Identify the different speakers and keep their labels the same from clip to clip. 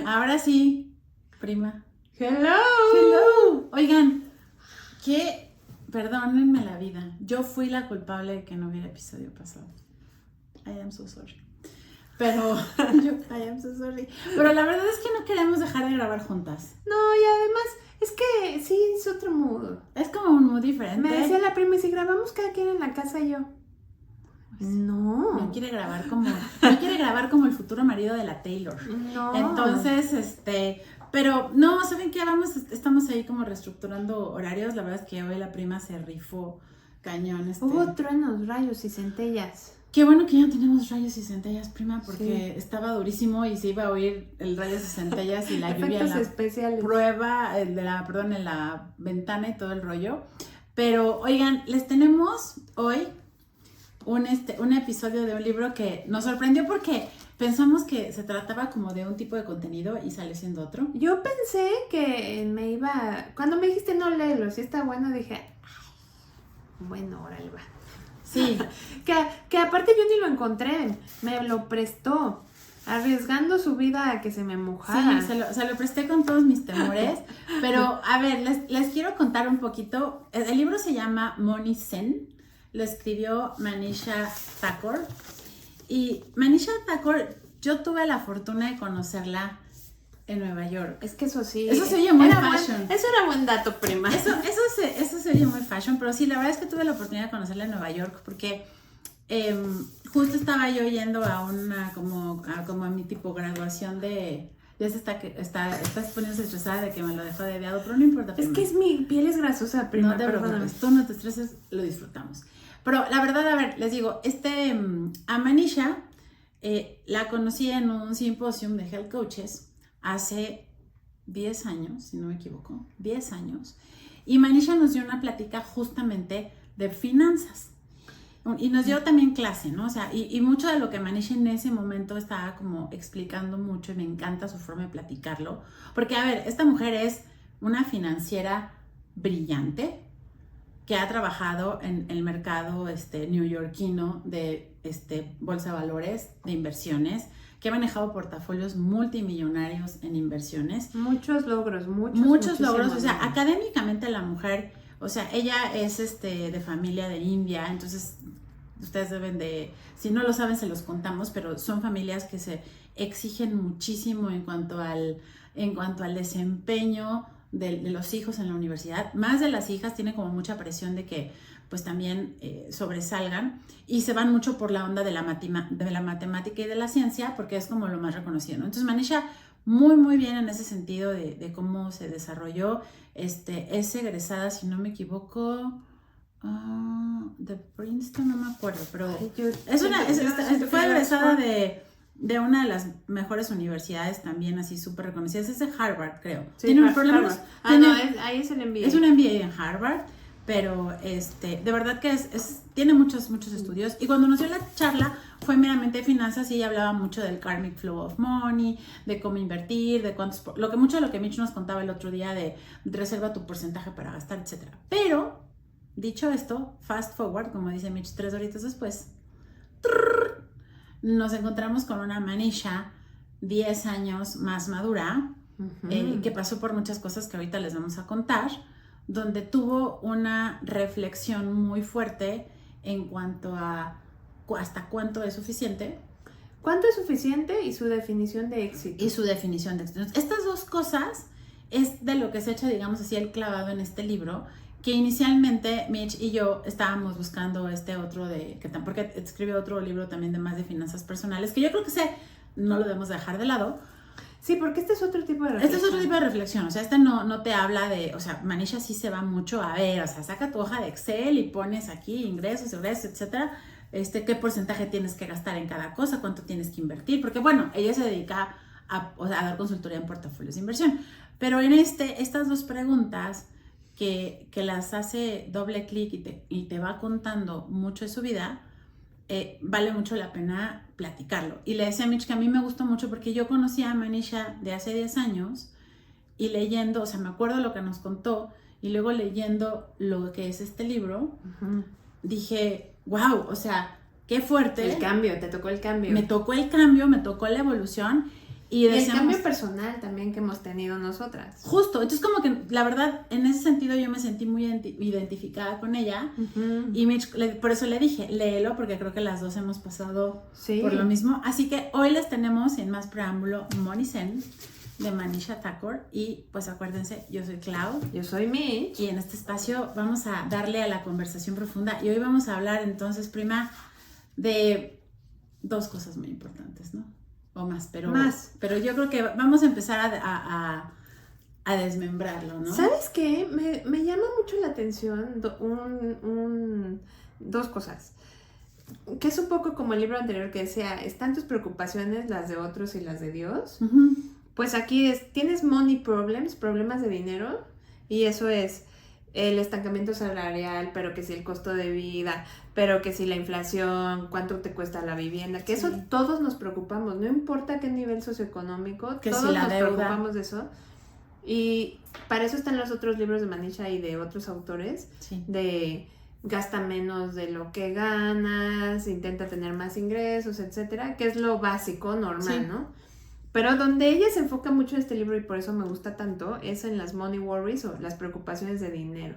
Speaker 1: Ahora sí, prima.
Speaker 2: Hello.
Speaker 1: Hello. Oigan, perdónenme la vida. Yo fui la culpable de que no hubiera episodio pasado. I am so sorry. Pero, I am so sorry. Pero la verdad es que no queremos dejar de grabar juntas.
Speaker 2: No, y además, es que sí, es otro mood.
Speaker 1: Es como un mood diferente.
Speaker 2: Me decía la prima, ¿y si grabamos cada quien en la casa y yo?
Speaker 1: No quiere grabar como el futuro marido de la Taylor.
Speaker 2: No.
Speaker 1: Entonces, pero no, ¿saben qué? Estamos ahí como reestructurando horarios. La verdad es que hoy la prima se rifó cañón.
Speaker 2: Hubo truenos, rayos y centellas.
Speaker 1: Qué bueno que ya no tenemos rayos y centellas, prima, porque estaba durísimo y se iba a oír el rayos y centellas y la lluvia en la
Speaker 2: especiales.
Speaker 1: prueba, en la ventana y todo el rollo. Pero, oigan, les tenemos hoy un episodio de un libro que nos sorprendió porque pensamos que se trataba como de un tipo de contenido y salió siendo otro.
Speaker 2: Yo pensé que me iba... Cuando me dijiste no léelo, si está bueno, dije... Ay, bueno, órale va.
Speaker 1: Sí.
Speaker 2: que aparte yo ni lo encontré, me lo prestó, arriesgando su vida a que se me mojara.
Speaker 1: Sí, se lo presté con todos mis temores, pero a ver, les quiero contar un poquito. El libro se llama Money Zen, lo escribió Manisha Thakor, y Manisha Thakor, yo tuve la fortuna de conocerla en Nueva York.
Speaker 2: Es que eso sí.
Speaker 1: Eso se oye muy fashion.
Speaker 2: Eso era buen dato, prima.
Speaker 1: Eso se oye muy fashion, pero sí, la verdad es que tuve la oportunidad de conocerla en Nueva York porque justo estaba yo yendo a una, como a mi tipo graduación de... Ya se está poniéndose estresada de que me lo dejó de deado, pero no importa, prima.
Speaker 2: Es que mi piel es grasosa, prima.
Speaker 1: No te preocupes, tú no te estreses, lo disfrutamos. Pero la verdad, a ver, les digo, a Manisha la conocí en un simposium de health coaches hace 10 años, si no me equivoco, 10 años. Y Manisha nos dio una plática justamente de finanzas. Y nos dio también clase, ¿no? O sea, y mucho de lo que Manisha en ese momento estaba como explicando mucho, y me encanta su forma de platicarlo. Porque, a ver, esta mujer es una financiera brillante que ha trabajado en el mercado neoyorquino de bolsa de valores, de inversiones, que ha manejado portafolios multimillonarios en inversiones.
Speaker 2: Muchos logros.
Speaker 1: O sea, académicamente la mujer, o sea, ella es de familia de India, entonces ustedes deben de, si no lo saben se los contamos, pero son familias que se exigen muchísimo en cuanto al desempeño de los hijos en la universidad. Más de las hijas tienen como mucha presión de que pues también sobresalgan, y se van mucho por la onda de la matemática y de la ciencia, porque es como lo más reconocido, ¿no? Entonces Manisha muy muy bien en ese sentido de cómo se desarrolló. Es egresada, si no me equivoco, de Princeton, no me acuerdo, pero fue egresada de una de las mejores universidades también así súper reconocidas. Es de Harvard, creo.
Speaker 2: Sí,
Speaker 1: tiene problemas.
Speaker 2: Ahí es el MBA.
Speaker 1: Es un MBA en Harvard, pero de verdad que tiene muchos estudios. Y cuando nos dio la charla fue meramente de finanzas, y ella hablaba mucho del karmic flow of money, de cómo invertir, de mucho de lo que Mitch nos contaba el otro día de reserva tu porcentaje para gastar, etc. Pero, dicho esto, fast forward, como dice Mitch, 3 horitas después, nos encontramos con una Manisha 10 años más madura, que pasó por muchas cosas que ahorita les vamos a contar, donde tuvo una reflexión muy fuerte en cuanto a hasta cuánto es suficiente.
Speaker 2: ¿Cuánto es suficiente? Y su definición de éxito.
Speaker 1: Estas dos cosas es de lo que se echa, digamos así, el clavado en este libro, que inicialmente Mitch y yo estábamos buscando otro porque escribió otro libro también de más de finanzas personales, que yo creo que no lo debemos dejar de lado.
Speaker 2: Sí, porque este es otro tipo de reflexión.
Speaker 1: O sea, no te habla de, o sea, Manisha sí se va mucho a ver, o sea, saca tu hoja de Excel y pones aquí ingresos, etcétera, qué porcentaje tienes que gastar en cada cosa, cuánto tienes que invertir, porque bueno, ella se dedica a dar consultoría en portafolios de inversión. Pero en estas dos preguntas que las hace doble clic y te va contando mucho de su vida, vale mucho la pena platicarlo. Y le decía a Mitch que a mí me gustó mucho porque yo conocí a Manisha de hace 10 años, y leyendo, o sea, me acuerdo lo que nos contó, y luego leyendo lo que es este libro, dije, wow, o sea, qué fuerte.
Speaker 2: El cambio, te tocó el cambio.
Speaker 1: Me tocó el cambio, me tocó la evolución,
Speaker 2: Y el cambio personal también que hemos tenido nosotras.
Speaker 1: Justo, entonces como que la verdad, en ese sentido yo me sentí muy identificada con ella. Y por eso le dije, léelo, porque creo que las dos hemos pasado por lo mismo. Así que hoy les tenemos, sin más preámbulo, Money Zen, de Manisha Thakor. Y pues acuérdense, yo soy Clau.
Speaker 2: Yo soy Mitch.
Speaker 1: Y en este espacio vamos a darle a la conversación profunda. Y hoy vamos a hablar entonces, prima, de dos cosas muy importantes, ¿no? O más, pero yo creo que vamos a empezar a desmembrarlo, ¿no?
Speaker 2: ¿Sabes qué? Me llama mucho la atención dos cosas. Que es un poco como el libro anterior que decía, ¿están tus preocupaciones, las de otros y las de Dios?
Speaker 1: Uh-huh.
Speaker 2: Pues aquí tienes money problems, problemas de dinero, y eso es el estancamiento salarial, pero que si el costo de vida, pero que si la inflación, cuánto te cuesta la vivienda, que eso todos nos preocupamos, no importa qué nivel socioeconómico,
Speaker 1: que
Speaker 2: todos
Speaker 1: si la
Speaker 2: nos
Speaker 1: deuda.
Speaker 2: Preocupamos de eso. Y para eso están los otros libros de Manisha y de otros autores, de gasta menos de lo que ganas, intenta tener más ingresos, etcétera, que es lo básico, normal, ¿no? Pero donde ella se enfoca mucho en este libro y por eso me gusta tanto es en las money worries o las preocupaciones de dinero.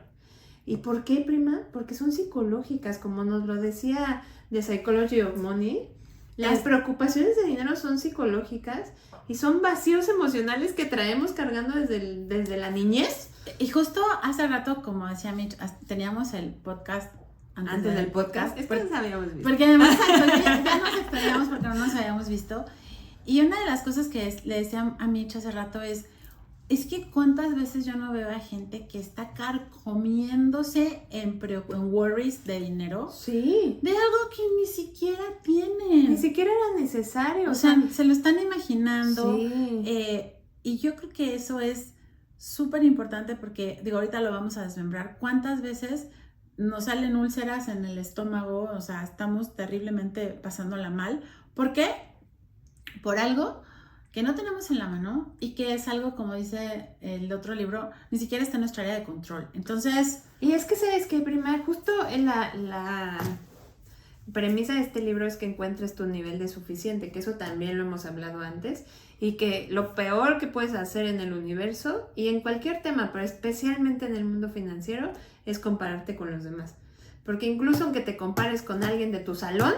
Speaker 2: ¿Y por qué, prima? Porque son psicológicas, como nos lo decía The Psychology of Money. Las preocupaciones de dinero son psicológicas y son vacíos emocionales que traemos cargando desde la niñez.
Speaker 1: Y justo hace rato, como decía Mitch, teníamos el podcast
Speaker 2: antes del podcast. Es que nos habíamos visto.
Speaker 1: Porque además ya nos extrañamos porque no nos habíamos visto. Y una de las cosas que le decía a Mitch hace rato es que cuántas veces yo no veo a gente que está carcomiéndose en worries de dinero.
Speaker 2: Sí.
Speaker 1: De algo que ni siquiera tienen.
Speaker 2: Ni siquiera era necesario.
Speaker 1: O sea, se lo están imaginando.
Speaker 2: Sí.
Speaker 1: Y yo creo que eso es súper importante porque, digo, ahorita lo vamos a desmembrar. ¿Cuántas veces nos salen úlceras en el estómago? O sea, estamos terriblemente pasándola mal. ¿Por qué? Por algo que no tenemos en la mano y que es algo, como dice el otro libro, ni siquiera está en nuestra área de control. Entonces...
Speaker 2: Y es que, ¿sabes qué, prima? Justo en la premisa de este libro es que encuentres tu nivel de suficiente, que eso también lo hemos hablado antes, y que lo peor que puedes hacer en el universo y en cualquier tema, pero especialmente en el mundo financiero, es compararte con los demás. Porque incluso aunque te compares con alguien de tu salón,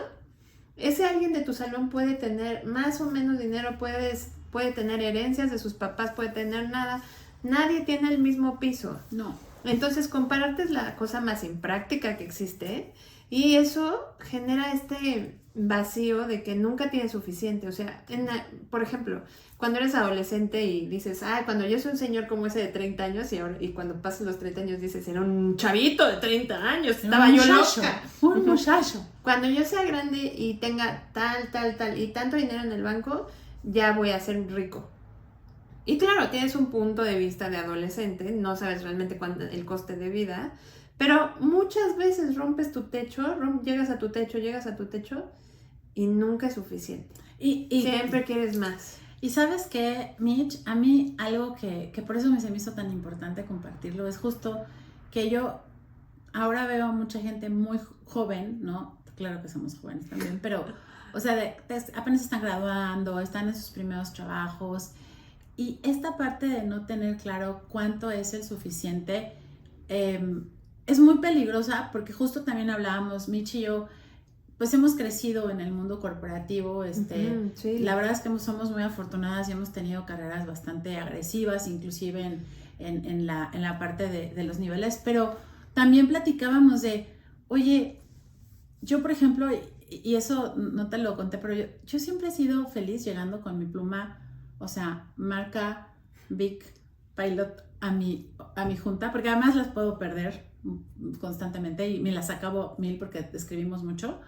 Speaker 2: ese alguien de tu salón puede tener más o menos dinero, puede tener herencias de sus papás, puede tener nada. Nadie tiene el mismo piso.
Speaker 1: No.
Speaker 2: Entonces, compararte es la cosa más impráctica que existe y eso genera este vacío de que nunca tienes suficiente. O sea, por ejemplo, cuando eres adolescente y dices, cuando yo soy un señor como ese de 30 años y cuando pasas los 30 años dices, era un chavito de 30 años, estaba yo loca.
Speaker 1: Un muchacho.
Speaker 2: Cuando yo sea grande y tenga tal y tanto dinero en el banco, ya voy a ser rico. Y claro, tienes un punto de vista de adolescente, no sabes realmente cuánto el coste de vida, pero muchas veces rompes tu techo, llegas a tu techo y nunca es suficiente. Y siempre quieres más.
Speaker 1: Y ¿sabes qué, Mitch? A mí algo que por eso se me hizo tan importante compartirlo es justo que yo ahora veo a mucha gente muy joven, ¿no? Claro que somos jóvenes también, pero, o sea, apenas están graduando, están en sus primeros trabajos y esta parte de no tener claro cuánto es el suficiente es muy peligrosa porque justo también hablábamos, Mitch y yo, pues hemos crecido en el mundo corporativo,
Speaker 2: sí.
Speaker 1: La verdad es que somos muy afortunadas y hemos tenido carreras bastante agresivas, inclusive en la parte de los niveles, pero también platicábamos de, oye, yo por ejemplo, y eso no te lo conté, pero yo siempre he sido feliz llegando con mi pluma, o sea, marca Big Pilot a mi junta, porque además las puedo perder constantemente y me las acabo 1000 porque escribimos mucho.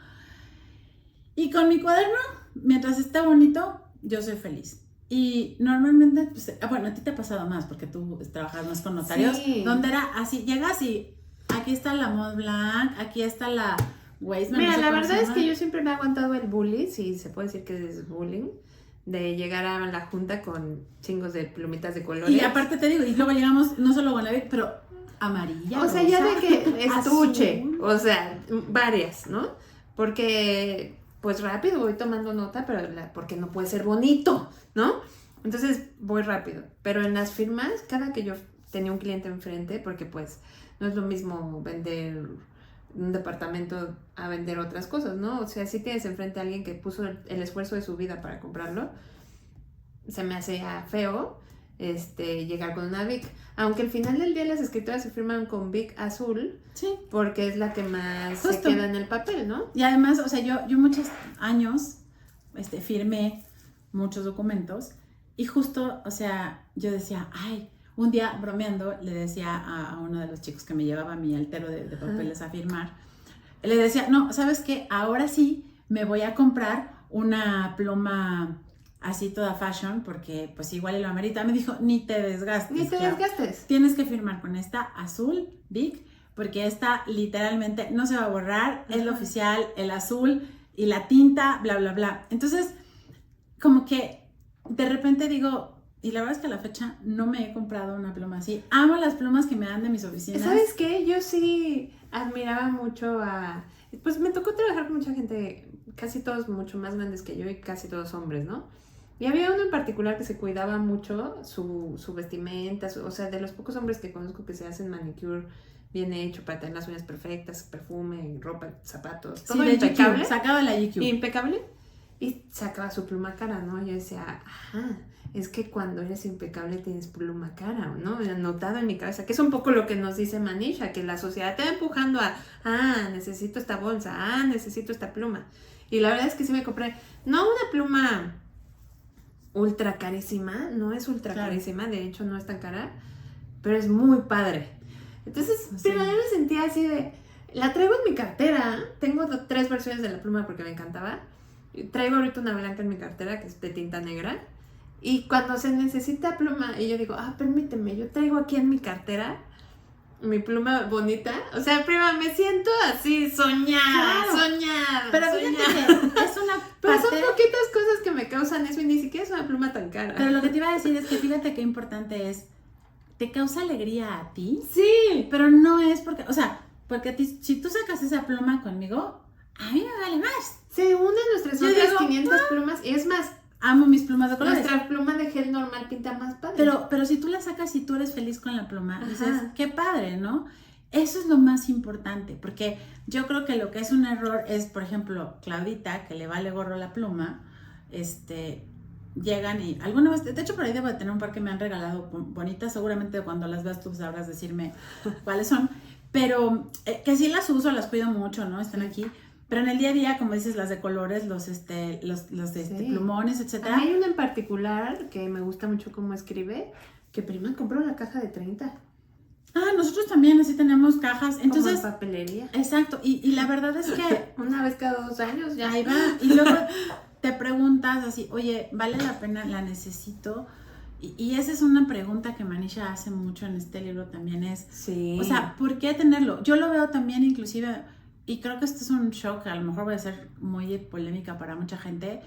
Speaker 1: Y con mi cuaderno, mientras esté bonito, yo soy feliz. Y normalmente, pues, bueno, a ti te ha pasado más porque tú trabajas más con notarios, donde era así, llegas y aquí está la Mont Blanc, aquí está la Weissman.
Speaker 2: Mira, la verdad es que yo siempre me he aguantado el bully, si se puede decir que es bullying, de llegar a la junta con chingos de plumitas de colores.
Speaker 1: Y aparte te digo, y luego llegamos no solo con la Vic, pero amarilla,
Speaker 2: o sea,
Speaker 1: rosa,
Speaker 2: ya de que estuche,
Speaker 1: azul.
Speaker 2: O sea, varias, ¿no? Porque pues rápido voy tomando nota, pero porque no puede ser bonito, ¿no? Entonces voy rápido. Pero en las firmas, cada que yo tenía un cliente enfrente, porque pues no es lo mismo vender un departamento a vender otras cosas, ¿no? O sea, si tienes enfrente a alguien que puso el esfuerzo de su vida para comprarlo, se me hace feo llegar con una Bic. Aunque al final del día las escritoras se firman con Bic azul,
Speaker 1: sí,
Speaker 2: porque es la que más
Speaker 1: justo
Speaker 2: se queda en el papel, ¿no?
Speaker 1: Y además, o sea, yo muchos años firmé muchos documentos y justo, o sea, yo decía, ay, un día bromeando le decía a uno de los chicos que me llevaba mi altero de papeles a firmar, le decía, no, ¿sabes qué? Ahora sí me voy a comprar una pluma así toda fashion, porque pues igual lo amerita. Me dijo, ni te desgastes.
Speaker 2: Ni te desgastes.
Speaker 1: Tienes que firmar con esta azul, Bic, porque esta literalmente no se va a borrar, es lo oficial, el azul y la tinta, bla, bla, bla. Entonces, como que de repente digo, y la verdad es que a la fecha no me he comprado una pluma así. Amo las plumas que me dan de mis oficinas.
Speaker 2: ¿Sabes qué? Yo sí admiraba mucho pues me tocó trabajar con mucha gente, casi todos mucho más grandes que yo y casi todos hombres, ¿no? Y había uno en particular que se cuidaba mucho su vestimenta, o sea, de los pocos hombres que conozco que se hacen manicure bien hecho para tener las uñas perfectas, perfume, ropa, zapatos, todo
Speaker 1: sí,
Speaker 2: impecable.
Speaker 1: GQ, sacaba la GQ.
Speaker 2: Impecable. Y sacaba su pluma cara, ¿no? Yo decía, ajá, es que cuando eres impecable tienes pluma cara, ¿no? Me han notado en mi cabeza, que es un poco lo que nos dice Manisha, que la sociedad te va empujando necesito esta bolsa, necesito esta pluma. Y la verdad es que sí me compré, no una pluma ultra carísima, no es ultra carísima, de hecho no es tan cara, pero es muy padre. Entonces, primero me sentía así de, la traigo en mi cartera, tengo 3 versiones de la pluma porque me encantaba, traigo ahorita una blanca en mi cartera que es de tinta negra, y cuando se necesita pluma, y yo digo, permíteme, yo traigo aquí en mi cartera mi pluma bonita, o sea, prima, me siento así soñada.
Speaker 1: Pero fíjate que es una
Speaker 2: pero son poquitas cosas que me causan eso y ni siquiera es una pluma tan cara.
Speaker 1: Pero lo que te iba a decir es que fíjate qué importante es, ¿te causa alegría a ti?
Speaker 2: Sí.
Speaker 1: Pero no es porque, o sea, porque a ti, si tú sacas esa pluma conmigo, a mí me vale más.
Speaker 2: Se unen nuestras otras 500 plumas y es más,
Speaker 1: amo mis plumas de colores.
Speaker 2: Nuestra pluma de gel normal pinta más padre.
Speaker 1: Pero si tú la sacas y tú eres feliz con la pluma, dices, qué padre, ¿no? Eso es lo más importante, porque yo creo que lo que es un error es, por ejemplo, Claudita, que le vale gorro la pluma, llegan y alguna vez, de hecho por ahí debo de tener un par que me han regalado bonitas, seguramente cuando las veas tú sabrás decirme cuáles son, pero que sí las uso, las cuido mucho, ¿no? Están aquí. Pero en el día a día, como dices, las de colores, los plumones, etcétera.
Speaker 2: A mí hay una en particular que me gusta mucho cómo escribe, que prima compró la caja de 30.
Speaker 1: Nosotros también así tenemos cajas. Entonces,
Speaker 2: como en papelería.
Speaker 1: Exacto. Y la verdad es que
Speaker 2: una vez cada 2 años ya.
Speaker 1: Ahí va. Y luego te preguntas así, oye, ¿vale la pena? ¿La necesito? Y esa es una pregunta que Manisha hace mucho en este libro también es,
Speaker 2: sí.
Speaker 1: O sea, ¿por qué tenerlo? Yo lo veo también inclusive, y creo que esto es un shock, a lo mejor voy a ser muy polémica para mucha gente,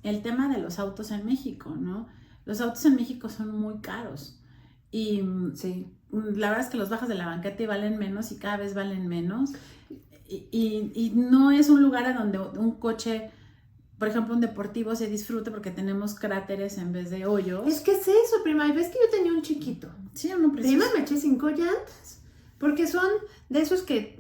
Speaker 1: el tema de los autos en México, ¿no? Los autos en México son muy caros y
Speaker 2: sí,
Speaker 1: la verdad es que los bajas de la banqueta y valen menos y cada vez valen menos y no es un lugar a donde un coche, por ejemplo un deportivo, se disfrute porque tenemos cráteres en vez de hoyos.
Speaker 2: Es que es eso, prima, y ves que yo tenía un chiquito.
Speaker 1: Sí, uno precioso.
Speaker 2: Prima, me eché 5 llantas. Porque son de esos que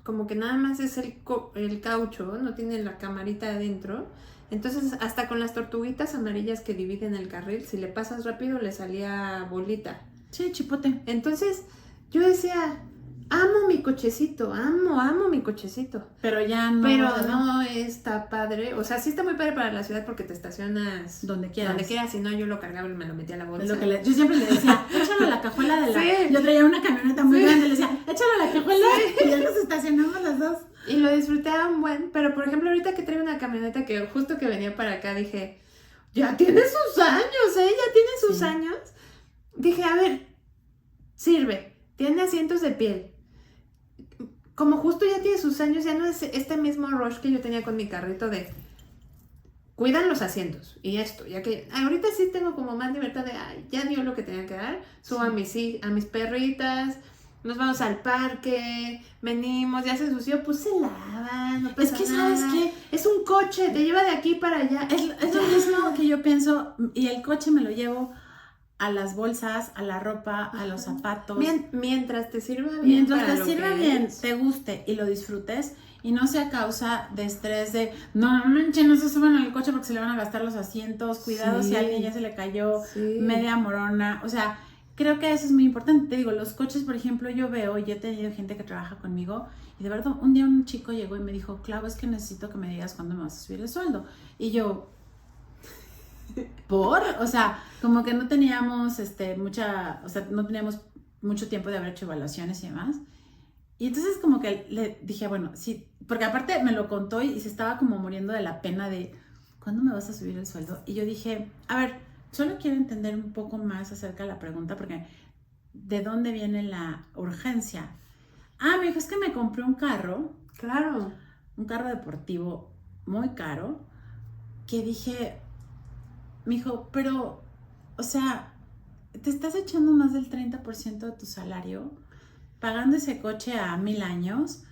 Speaker 2: como que nada más es el caucho, no tiene la camarita adentro. Entonces, hasta con las tortuguitas amarillas que dividen el carril, si le pasas rápido le salía bolita.
Speaker 1: Sí, chipote.
Speaker 2: Entonces, yo decía, amo mi cochecito, amo mi cochecito.
Speaker 1: Pero ya no.
Speaker 2: Pero no está padre. O sea, sí está muy padre para la ciudad porque te estacionas
Speaker 1: donde quieras.
Speaker 2: Si no, yo lo cargaba y me lo metía a la bolsa.
Speaker 1: Yo siempre le decía, échalo a la cajuela de la...
Speaker 2: Sí.
Speaker 1: Yo traía una camioneta muy grande, le decía, échalo a la cajuela y ya nos estacionamos las dos.
Speaker 2: Y lo disfrutaba un buen. Pero, por ejemplo, ahorita que traigo una camioneta que justo que venía para acá, dije, ya tiene sus años, ya tiene sus años. Dije, a ver, sirve. Tiene asientos de piel. Como justo ya tiene sus años, ya no es este mismo rush que yo tenía con mi carrito de cuidan los asientos y esto, ya que ahorita sí tengo como más libertad de ya dio lo que tenía que dar, subo a mis perritas, nos vamos al parque, venimos, ya se ensució, pues se lava, no pasa
Speaker 1: Es que,
Speaker 2: nada.
Speaker 1: ¿sabes qué?
Speaker 2: Es un coche, te lleva de aquí para allá.
Speaker 1: Es lo mismo que yo pienso, y el coche me lo llevo a las bolsas, a la ropa, a los zapatos.
Speaker 2: Mientras te sirva bien.
Speaker 1: Mientras
Speaker 2: para
Speaker 1: te
Speaker 2: lo
Speaker 1: sirva
Speaker 2: que
Speaker 1: bien,
Speaker 2: es.
Speaker 1: te guste y lo disfrutes, y no sea causa de estrés de, no manches, no se suban al coche porque se le van a gastar los asientos, cuidado
Speaker 2: Sí.
Speaker 1: si a alguien ya se le cayó
Speaker 2: Sí.
Speaker 1: media morona, o sea, creo que eso es muy importante. Te digo, los coches, por ejemplo, yo veo, y he tenido gente que trabaja conmigo, y de verdad, un día un chico llegó y me dijo, Clau, es que necesito que me digas cuándo me vas a subir el sueldo, y yo... O sea, como que no teníamos no teníamos mucho tiempo de haber hecho evaluaciones y demás. Y entonces como que le dije, bueno, sí, porque aparte me lo contó y se estaba como muriendo de la pena de, ¿cuándo me vas a subir el sueldo? Y yo dije, a ver, solo quiero entender un poco más acerca de la pregunta, porque ¿de dónde viene la urgencia? Me dijo, es que me compré un carro.
Speaker 2: Claro.
Speaker 1: Un carro deportivo muy caro, que dije... Me dijo, pero, o sea, te estás echando más del 30% de tu salario, pagando ese coche a 1000 años.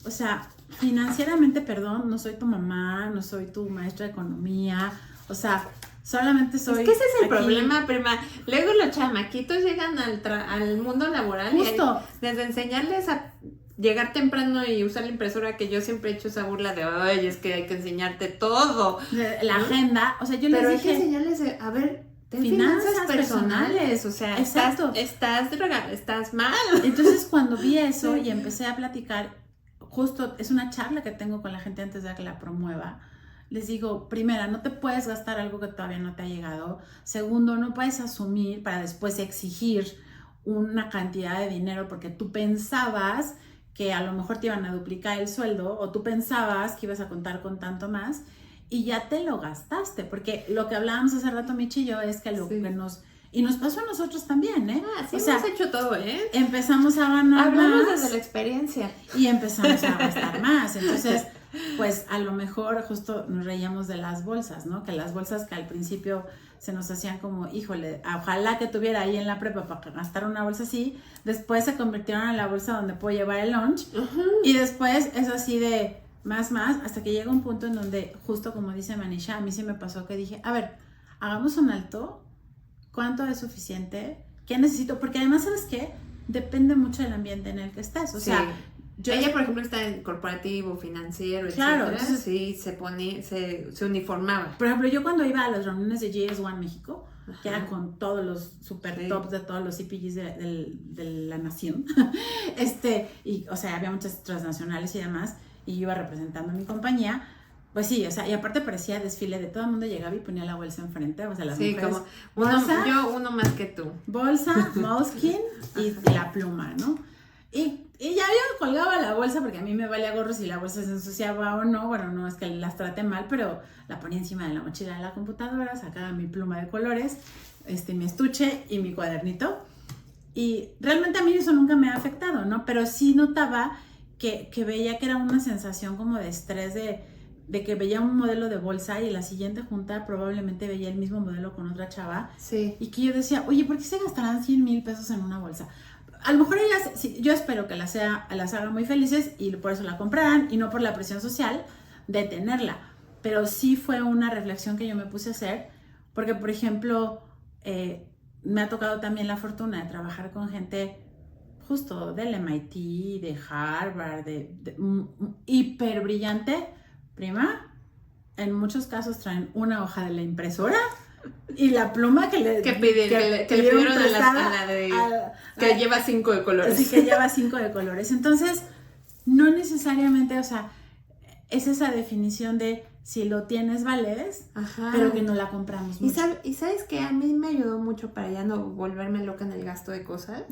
Speaker 1: O sea, financieramente, perdón, no soy tu mamá, no soy tu maestra de economía. O sea, solamente soy...
Speaker 2: Es que ese es el problema, prima. Luego los chamaquitos llegan al mundo laboral.
Speaker 1: Justo.
Speaker 2: Y desde enseñarles a llegar temprano y usar la impresora, que yo siempre he hecho esa burla de, ay, es que hay que enseñarte todo.
Speaker 1: La agenda, o sea, yo les
Speaker 2: Pero
Speaker 1: dije...
Speaker 2: hay que enseñarles, a ver, ten
Speaker 1: finanzas personales.
Speaker 2: O sea,
Speaker 1: exacto.
Speaker 2: estás mal.
Speaker 1: Entonces, cuando vi eso y empecé a platicar, justo es una charla que tengo con la gente antes de que la promueva. Les digo, primera, no te puedes gastar algo que todavía no te ha llegado. Segundo, no puedes asumir para después exigir una cantidad de dinero porque tú pensabas que a lo mejor te iban a duplicar el sueldo, o tú pensabas que ibas a contar con tanto más y ya te lo gastaste, porque lo que hablábamos hace rato Michi y yo es que lo que nos pasó a nosotros también, ¿eh?
Speaker 2: Sí, hemos hecho todo, ¿eh?
Speaker 1: Empezamos a ganar
Speaker 2: Hablamos
Speaker 1: más
Speaker 2: desde la experiencia.
Speaker 1: y empezamos a gastar más. Entonces, pues a lo mejor justo nos reíamos de las bolsas, ¿no? Que las bolsas que al principio se nos hacían como, híjole, ojalá que tuviera ahí en la prepa para gastar una bolsa así, después se convirtieron en la bolsa donde puedo llevar el lunch, y después es así de más, hasta que llega un punto en donde, justo como dice Manisha, a mí sí me pasó que dije, a ver, hagamos un alto, ¿cuánto es suficiente? ¿Qué necesito? Porque además, ¿sabes qué? Depende mucho del ambiente en el que estés, o sea...
Speaker 2: Ella, por ejemplo, está en corporativo, financiero,
Speaker 1: claro,
Speaker 2: etcétera.
Speaker 1: Entonces,
Speaker 2: sí, se uniformaba.
Speaker 1: Por ejemplo, yo cuando iba a las reuniones de GS1 México, que era con todos los super tops de todos los CPGs de la nación, y, o sea, había muchas transnacionales y demás, y yo iba representando a mi compañía, pues sí, o sea, y aparte parecía desfile de todo el mundo llegaba y ponía la bolsa enfrente, o sea, las mujeres,
Speaker 2: como
Speaker 1: bolsa,
Speaker 2: uno más que tú.
Speaker 1: Bolsa, moleskin y la pluma, ¿no? Y ya yo colgaba la bolsa porque a mí me valía gorro si la bolsa se ensuciaba o no. Bueno, no es que las trate mal, pero la ponía encima de la mochila de la computadora, sacaba mi pluma de colores, mi estuche y mi cuadernito. Y realmente a mí eso nunca me ha afectado, ¿no? Pero sí notaba que veía que era una sensación como de estrés de que veía un modelo de bolsa y en la siguiente junta probablemente veía el mismo modelo con otra chava.
Speaker 2: Sí.
Speaker 1: Y que yo decía, oye, ¿por qué se gastarán 100,000 pesos en una bolsa? A lo mejor ellas, yo espero que las haga muy felices y por eso la compraran y no por la presión social de tenerla. Pero sí fue una reflexión que yo me puse a hacer porque, por ejemplo, me ha tocado también la fortuna de trabajar con gente justo del MIT, de Harvard, hiper brillante. Prima, en muchos casos traen una hoja de la impresora y la pluma que le
Speaker 2: pidieron a la de que lleva 5 de colores.
Speaker 1: Sí, que lleva 5 de colores. Entonces, no necesariamente, o sea, es esa definición de si lo tienes vales, pero que no la compramos mucho.
Speaker 2: Y sabes que a mí me ayudó mucho para ya no volverme loca en el gasto de cosas,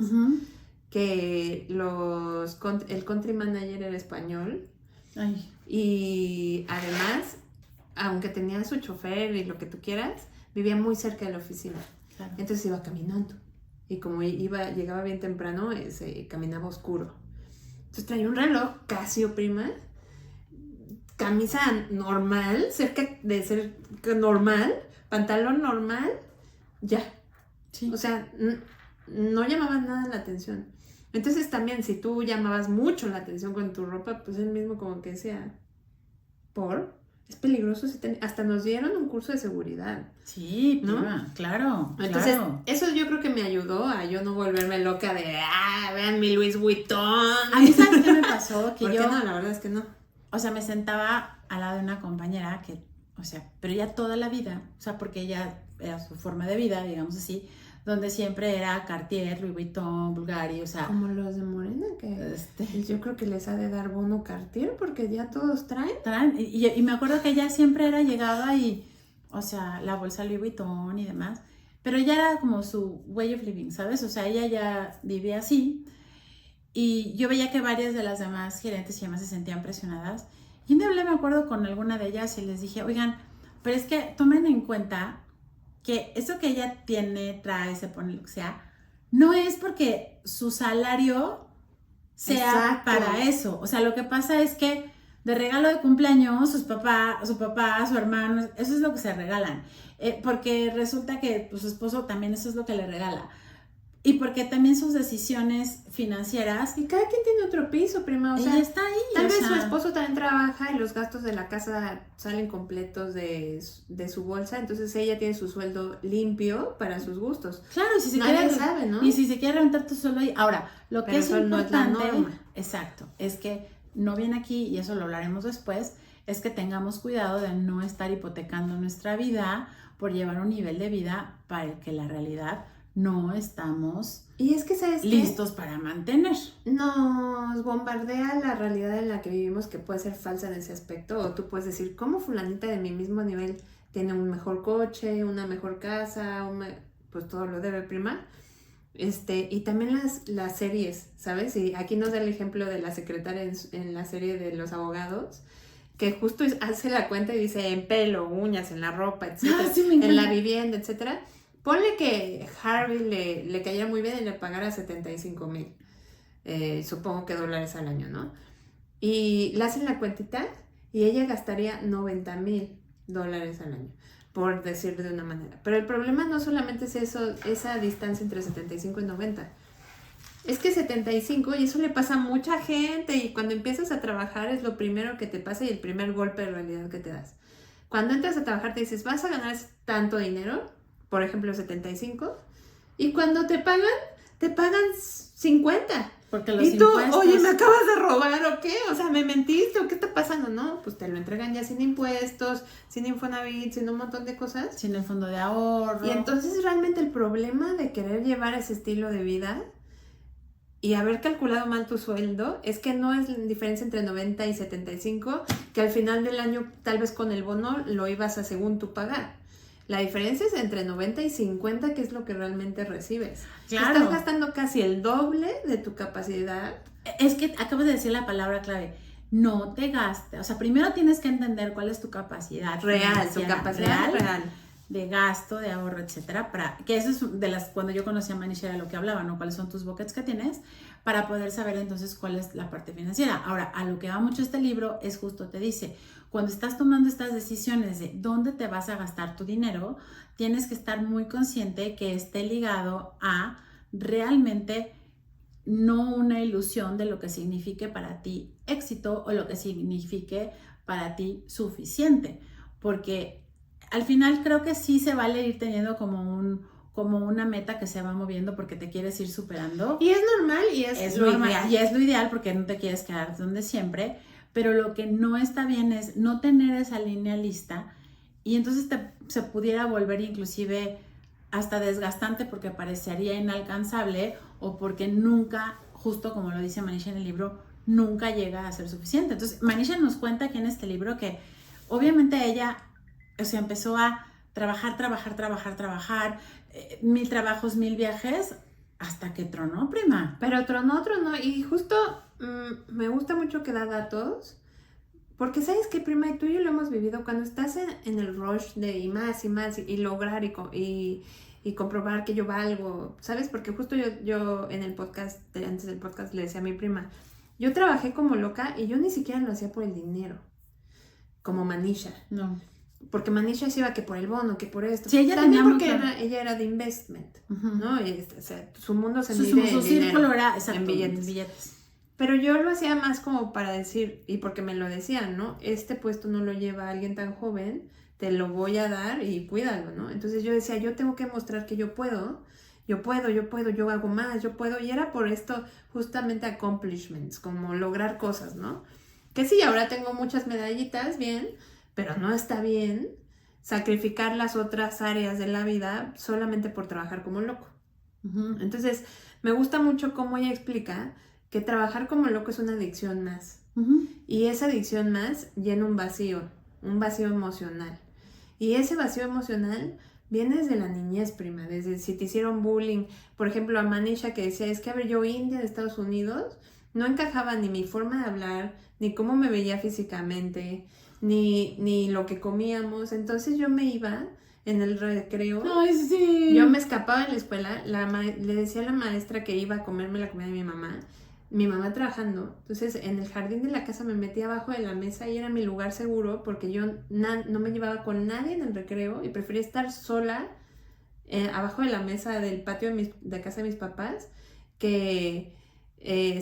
Speaker 2: que el country manager era español.
Speaker 1: Ay.
Speaker 2: Y además, aunque tenía su chofer y lo que tú quieras, vivía muy cerca de la oficina. Claro. Entonces iba caminando. Y como llegaba bien temprano, caminaba oscuro. Entonces traía un reloj Casio, prima, camisa normal, cerca de ser normal, pantalón normal, ya. Sí. O sea, no llamaba nada la atención. Entonces también, si tú llamabas mucho la atención con tu ropa, pues él mismo como que decía, es peligroso, hasta nos dieron un curso de seguridad.
Speaker 1: Sí,
Speaker 2: ¿no?
Speaker 1: Claro.
Speaker 2: Entonces,
Speaker 1: claro.
Speaker 2: Eso yo creo que me ayudó a yo no volverme loca de, vean mi Louis Vuitton.
Speaker 1: A mí, ¿sabes qué me pasó? Que
Speaker 2: ¿Por
Speaker 1: yo,
Speaker 2: qué no? La verdad es que no.
Speaker 1: O sea, me sentaba al lado de una compañera que, o sea, pero ya toda la vida, o sea, porque ella era su forma de vida, digamos así, donde siempre era Cartier, Louis Vuitton, Bulgari, o sea...
Speaker 2: Como los de Morena, que yo creo que les ha de dar bono Cartier, porque ya todos traen.
Speaker 1: Y me acuerdo que ella siempre era llegada y, o sea, la bolsa Louis Vuitton y demás, pero ella era como su way of living, ¿sabes? O sea, ella ya vivía así. Y yo veía que varias de las demás gerentes y demás se sentían presionadas. Y un día hablé, me acuerdo, con alguna de ellas y les dije, oigan, pero es que tomen en cuenta que eso que ella tiene, trae, se pone, lo que sea, no es porque su salario sea para eso. O sea, lo que pasa es que de regalo de cumpleaños, su papá, su hermano, eso es lo que se regalan. Porque resulta que pues, su esposo también eso es lo que le regala. Y porque también sus decisiones financieras...
Speaker 2: Y cada quien tiene otro piso, prima. O sea,
Speaker 1: ella está ahí.
Speaker 2: Tal vez su esposo también trabaja y los gastos de la casa salen completos de su bolsa. Entonces ella tiene su sueldo limpio para sus gustos.
Speaker 1: Claro, y si se
Speaker 2: Nadie sabe, ¿no?
Speaker 1: Y si se quiere levantar tu sueldo ahí. Ahora, lo que es importante...
Speaker 2: No es la norma.
Speaker 1: Exacto. Es que no viene aquí, y eso lo hablaremos después, es que tengamos cuidado de no estar hipotecando nuestra vida por llevar un nivel de vida para el que la realidad... no estamos
Speaker 2: y es que, ¿sabes
Speaker 1: listos
Speaker 2: qué?
Speaker 1: Para mantener.
Speaker 2: Nos bombardea la realidad en la que vivimos, que puede ser falsa en ese aspecto. O tú puedes decir, ¿cómo fulanita de mi mismo nivel tiene un mejor coche, una mejor casa? Pues todo lo debe, prima. Y también las series, ¿sabes? Y aquí nos da el ejemplo de la secretaria en la serie de los abogados, que justo hace la cuenta y dice en pelo, uñas, en la ropa, etcétera,
Speaker 1: sí,
Speaker 2: en la vivienda, etcétera. Ponle que Harvey le cayera muy bien y le pagara 75,000, supongo que dólares al año, ¿no? Y le hacen la cuentita y ella gastaría 90,000 dólares al año, por decir de una manera. Pero el problema no solamente es esa distancia entre 75 y 90. Es que 75, y eso le pasa a mucha gente, y cuando empiezas a trabajar es lo primero que te pasa y el primer golpe de realidad que te das. Cuando entras a trabajar te dices, vas a ganar tanto dinero, por ejemplo 75, y cuando te pagan 50.
Speaker 1: Porque los
Speaker 2: y tú,
Speaker 1: impuestos...
Speaker 2: oye, ¿me acabas de robar o qué? O sea, ¿me mentiste o qué está pasando? No, pues te lo entregan ya sin impuestos, sin Infonavit, sin un montón de cosas.
Speaker 1: Sin el fondo de ahorro.
Speaker 2: Y entonces realmente el problema de querer llevar ese estilo de vida y haber calculado mal tu sueldo es que no es la diferencia entre 90 y 75, que al final del año tal vez con el bono lo ibas a según tú pagar. La diferencia es entre 90 y 50, que es lo que realmente recibes.
Speaker 1: Claro.
Speaker 2: Estás gastando casi el doble de tu capacidad.
Speaker 1: Es que acabas de decir la palabra clave. No te gastes. O sea, primero tienes que entender cuál es tu capacidad
Speaker 2: real, tu capacidad real
Speaker 1: de gasto, de ahorro, etcétera, que eso es cuando yo conocí a Manisha era lo que hablaba, ¿no? Cuáles son tus buckets que tienes para poder saber entonces cuál es la parte financiera. Ahora, a lo que va mucho este libro es justo te dice, cuando estás tomando estas decisiones de dónde te vas a gastar tu dinero, tienes que estar muy consciente que esté ligado a realmente no una ilusión de lo que signifique para ti éxito o lo que signifique para ti suficiente, porque al final creo que sí se vale ir teniendo como una meta que se va moviendo porque te quieres ir superando.
Speaker 2: Y es normal y es lo ideal.
Speaker 1: Y es lo ideal porque no te quieres quedar donde siempre, pero lo que no está bien es no tener esa línea lista y entonces se pudiera volver inclusive hasta desgastante porque parecería inalcanzable o porque nunca, justo como lo dice Manisha en el libro, nunca llega a ser suficiente. Entonces Manisha nos cuenta aquí en este libro que obviamente ella... O sea, empezó a trabajar, 1000 trabajos, 1000 viajes, hasta que tronó, prima.
Speaker 2: Pero tronó, y justo me gusta mucho que da datos, porque ¿sabes qué, prima? Y tú y yo lo hemos vivido, cuando estás en el rush de y más, y lograr y comprobar que yo valgo, ¿sabes? Porque justo yo en el podcast, antes del podcast, le decía a mi prima, yo trabajé como loca y yo ni siquiera lo hacía por el dinero, como Manisha.
Speaker 1: No.
Speaker 2: porque Manisha se iba que por el bono, que por esto.
Speaker 1: Sí, ella
Speaker 2: también
Speaker 1: tenía
Speaker 2: porque ella era de investment, ¿no? Y, o sea, su mundo se mide
Speaker 1: su
Speaker 2: en
Speaker 1: círculo
Speaker 2: dinero,
Speaker 1: era, exacto,
Speaker 2: en billetes. Pero yo lo hacía más como para decir, y porque me lo decían, ¿no? Este puesto no lo lleva alguien tan joven, te lo voy a dar y cuídalo, ¿no? Entonces yo decía, yo tengo que mostrar que yo puedo, yo hago más, yo puedo. Y era por esto justamente accomplishments, como lograr cosas, ¿no? Que sí, ahora tengo muchas medallitas, bien, pero no está bien sacrificar las otras áreas de la vida solamente por trabajar como loco. Entonces, me gusta mucho cómo ella explica que trabajar como loco es una adicción más. Y esa adicción más llena un vacío emocional. Y ese vacío emocional viene desde la niñez, prima, desde si te hicieron bullying. Por ejemplo, a Manisha que decía, es que a ver, yo india de Estados Unidos, no encajaba ni mi forma de hablar, ni cómo me veía físicamente, ni lo que comíamos. Entonces yo me iba en el recreo.
Speaker 1: ¡Ay, sí!
Speaker 2: Yo me escapaba de la escuela, le decía a la maestra que iba a comerme la comida de mi mamá trabajando. Entonces en el jardín de la casa me metía abajo de la mesa y era mi lugar seguro porque yo no me llevaba con nadie en el recreo y prefería estar sola abajo de la mesa del patio de casa de mis papás que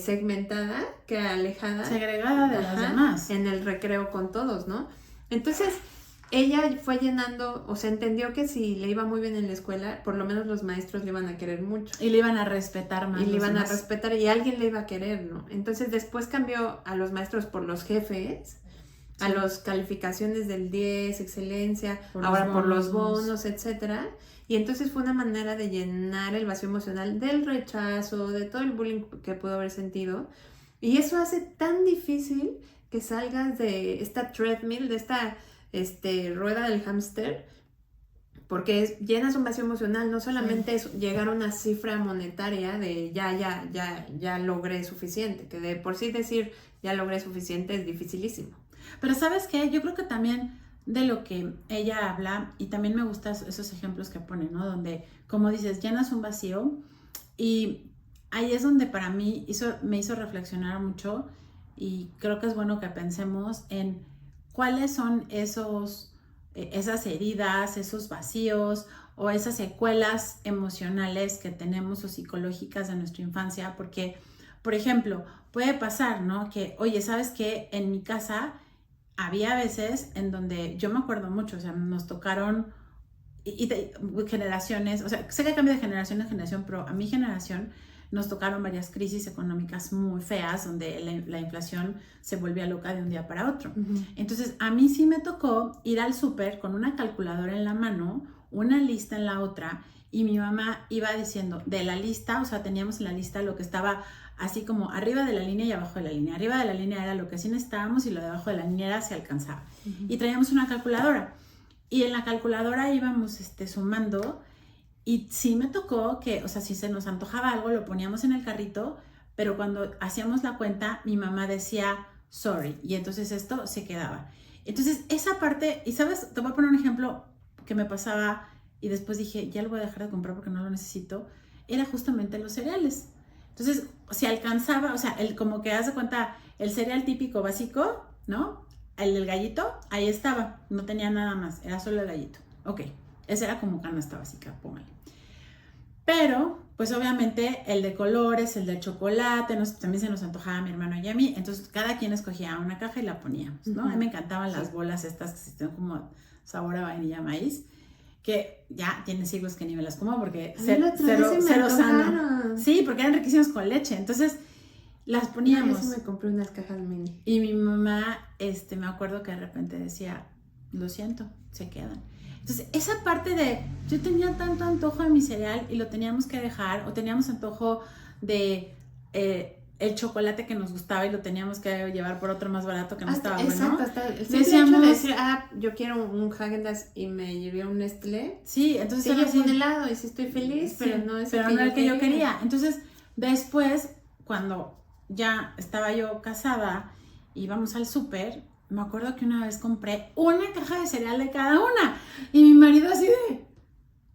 Speaker 2: segmentada, que alejada,
Speaker 1: segregada de las demás
Speaker 2: en el recreo con todos, ¿no? Entonces ella fue llenando, o sea, entendió que si le iba muy bien en la escuela, por lo menos los maestros le iban a querer mucho.
Speaker 1: Y le iban a respetar más.
Speaker 2: Y le iban a respetar y alguien le iba a querer, ¿no? Entonces después cambió a los maestros por los jefes, sí, a las calificaciones del 10, excelencia, ahora por los bonos, etcétera. Y entonces fue una manera de llenar el vacío emocional del rechazo, de todo el bullying que pudo haber sentido. Y eso hace tan difícil que salgas de esta treadmill, de esta rueda del hámster, porque llenas un vacío emocional, no solamente sí, es llegar a una cifra monetaria de ya logré suficiente, que de por sí decir ya logré suficiente es dificilísimo.
Speaker 1: Pero ¿sabes qué? Yo creo que también de lo que ella habla, y también me gustan esos ejemplos que pone, ¿no? Donde, como dices, llenas un vacío, y ahí es donde para mí me hizo reflexionar mucho, y creo que es bueno que pensemos en cuáles son esas heridas, esos vacíos o esas secuelas emocionales que tenemos o psicológicas de nuestra infancia, porque, por ejemplo, puede pasar, ¿no? Que, oye, ¿sabes qué? En mi casa había veces en donde, yo me acuerdo mucho, o sea, nos tocaron generaciones, o sea, sé que cambia de generación en generación, pero a mi generación nos tocaron varias crisis económicas muy feas donde la inflación se volvía loca de un día para otro. Entonces, a mí sí me tocó ir al súper con una calculadora en la mano, una lista en la otra, y mi mamá iba diciendo de la lista, o sea, teníamos en la lista lo que estaba así como arriba de la línea y abajo de la línea. Arriba de la línea era lo que sí necesitábamos y lo de abajo de la línea era si alcanzaba. Y traíamos una calculadora. Y en la calculadora íbamos sumando. Y sí me tocó que, o sea, si se nos antojaba algo, lo poníamos en el carrito, pero cuando hacíamos la cuenta, mi mamá decía, sorry, y entonces esto se quedaba. Entonces, esa parte, y sabes, te voy a poner un ejemplo que me pasaba, y después dije, ya lo voy a dejar de comprar porque no lo necesito, era justamente los cereales. Entonces, si alcanzaba, o sea, como que haz de cuenta, el cereal típico básico, ¿no? El del gallito, ahí estaba, no tenía nada más, era solo el gallito. Ok, esa era como canasta básica, póngale. Pero, pues obviamente el de colores, el de chocolate, también se nos antojaba a mi hermano y a mí. Entonces cada quien escogía una caja y la poníamos, ¿no? A mí me encantaban las bolas estas que se como sabor a vainilla maíz, que ya tiene siglos que ni me las como porque cero sano. Sí, porque eran riquísimos con leche. Entonces las poníamos.
Speaker 2: Yo sí me compré unas cajas mini.
Speaker 1: Y mi mamá, me acuerdo que de repente decía, lo siento, se quedan. Entonces, esa parte de, yo tenía tanto antojo de mi cereal y lo teníamos que dejar, o teníamos antojo de el chocolate que nos gustaba y lo teníamos que llevar por otro más barato que no estaba bueno.
Speaker 2: Exacto, hasta el hecho de decir, yo quiero un Häagen-Dazs y me llevé un Nestlé.
Speaker 1: Sí, entonces
Speaker 2: sí, yo un helado y sí estoy feliz, sí, pero no es
Speaker 1: el que yo quería. Entonces, después, cuando ya estaba yo casada, íbamos al súper. Me acuerdo que una vez compré una caja de cereal de cada una. Y mi marido así de,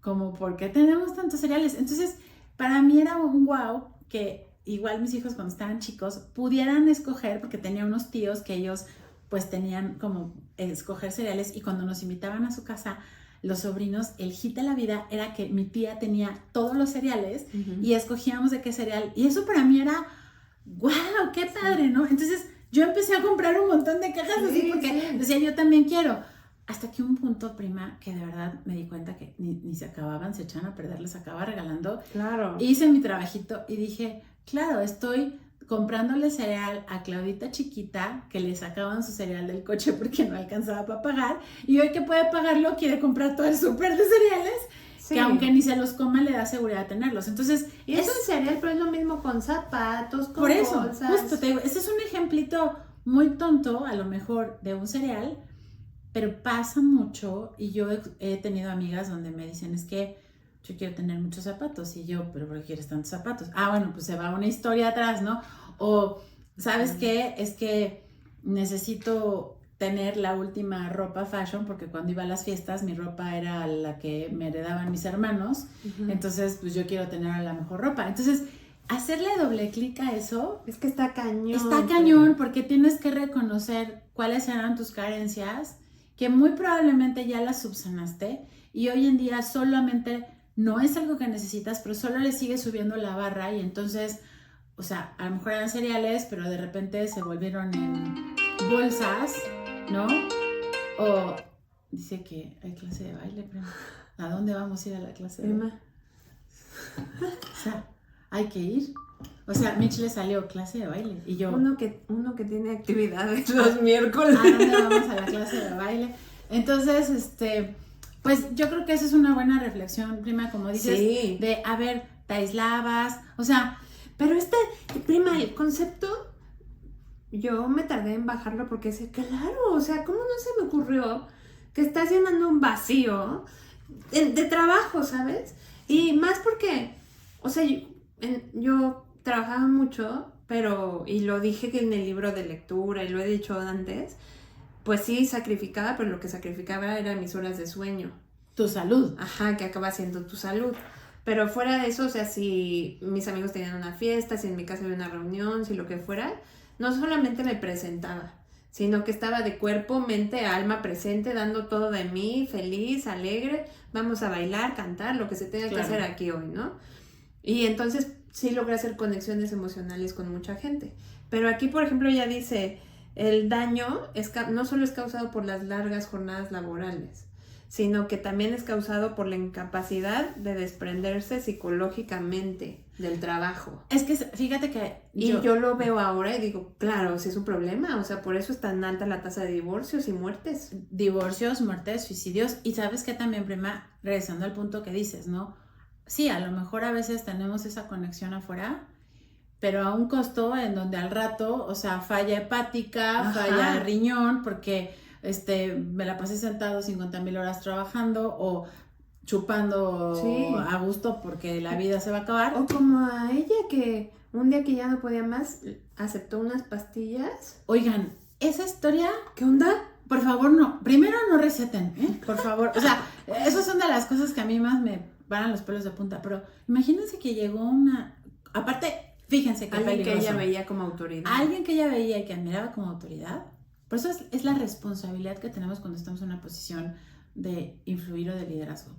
Speaker 1: como, ¿por qué tenemos tantos cereales? Entonces, para mí era un wow que igual mis hijos cuando estaban chicos pudieran escoger, porque tenía unos tíos que ellos pues tenían como escoger cereales, y cuando nos invitaban a su casa, los sobrinos, el hit de la vida era que mi tía tenía todos los cereales y escogíamos de qué cereal. Y eso para mí era, ¡wow! ¡Qué padre!, ¿no? Entonces yo empecé a comprar un montón de cajas así porque decía, yo también quiero. Hasta que un punto, prima, que de verdad me di cuenta que ni se acababan, se echaban a perder, les acababa regalando.
Speaker 2: Claro.
Speaker 1: Hice mi trabajito y dije, claro, estoy comprándole cereal a Claudita chiquita, que le sacaban su cereal del coche porque no alcanzaba para pagar, y hoy que puede pagarlo, quiere comprar todo el súper de cereales, que aunque ni se los coma, le da seguridad tenerlos. Entonces,
Speaker 2: y es un cereal, pero es lo mismo con zapatos, con
Speaker 1: por eso,
Speaker 2: bolsas.
Speaker 1: Justo te digo, este es un ejemplito muy tonto, a lo mejor, de un cereal, pero pasa mucho, y yo he tenido amigas donde me dicen, es que yo quiero tener muchos zapatos, y yo, pero ¿por qué quieres tantos zapatos? Ah, bueno, pues se va una historia atrás, ¿no? O, ¿sabes qué? Es que necesito tener la última ropa fashion, porque cuando iba a las fiestas, mi ropa era la que me heredaban mis hermanos, entonces, pues yo quiero tener la mejor ropa. Entonces, hacerle doble clic a eso...
Speaker 2: Es que está cañón.
Speaker 1: Está cañón, porque tienes que reconocer cuáles eran tus carencias, que muy probablemente ya las subsanaste, y hoy en día solamente no es algo que necesitas, pero solo le sigues subiendo la barra, y entonces, o sea, a lo mejor eran cereales, pero de repente se volvieron en bolsas, ¿no? O dice que hay clase de baile, prima. ¿A dónde vamos a ir a la clase de baile? O sea, hay que ir. O sea, Mitch le salió clase de baile y yo...
Speaker 2: Uno que tiene actividades los miércoles.
Speaker 1: ¿A dónde vamos a la clase de baile? Entonces, pues yo creo que esa es una buena reflexión, prima, como dices, de, a ver, te aislabas, o sea...
Speaker 2: Pero prima, el concepto, yo me tardé en bajarlo porque es claro, o sea, ¿cómo no se me ocurrió que estás llenando un vacío de trabajo, ¿sabes? Y más porque, o sea, yo trabajaba mucho, y lo dije que en el libro de lectura, y lo he dicho antes, pues sí, sacrificaba, pero lo que sacrificaba eran mis horas de sueño.
Speaker 1: Tu salud.
Speaker 2: Ajá, que acaba siendo tu salud. Pero fuera de eso, o sea, si mis amigos tenían una fiesta, si en mi casa había una reunión, si lo que fuera, no solamente me presentaba, sino que estaba de cuerpo, mente, alma presente, dando todo de mí, feliz, alegre, vamos a bailar, cantar, lo que se tenga que hacer aquí hoy, ¿no? Y entonces sí logré hacer conexiones emocionales con mucha gente. Pero aquí, por ejemplo, ya dice, el daño no solo es causado por las largas jornadas laborales, sino que también es causado por la incapacidad de desprenderse psicológicamente del trabajo.
Speaker 1: Es que fíjate que...
Speaker 2: yo lo veo ahora y digo, claro, sí es un problema, o sea, por eso es tan alta la tasa de divorcios y muertes.
Speaker 1: Divorcios, muertes, suicidios, y sabes que también, prima, regresando al punto que dices, ¿no? Sí, a lo mejor a veces tenemos esa conexión afuera, pero a un costo en donde al rato, o sea, falla hepática, falla riñón, porque me la pasé sentado 50,000 horas trabajando, o chupando a gusto porque la vida se va a acabar.
Speaker 2: O como a ella, que un día que ya no podía más, aceptó unas pastillas.
Speaker 1: Oigan, esa historia...
Speaker 2: ¿Qué onda?
Speaker 1: Por favor, no. Primero no receten, por favor. O sea, esas son de las cosas que a mí más me paran los pelos de punta. Pero imagínense que llegó una... Aparte... Fíjense que
Speaker 2: alguien que ella veía como autoridad.
Speaker 1: Alguien que ella veía y que admiraba como autoridad. Por eso es la responsabilidad que tenemos cuando estamos en una posición de influir o de liderazgo.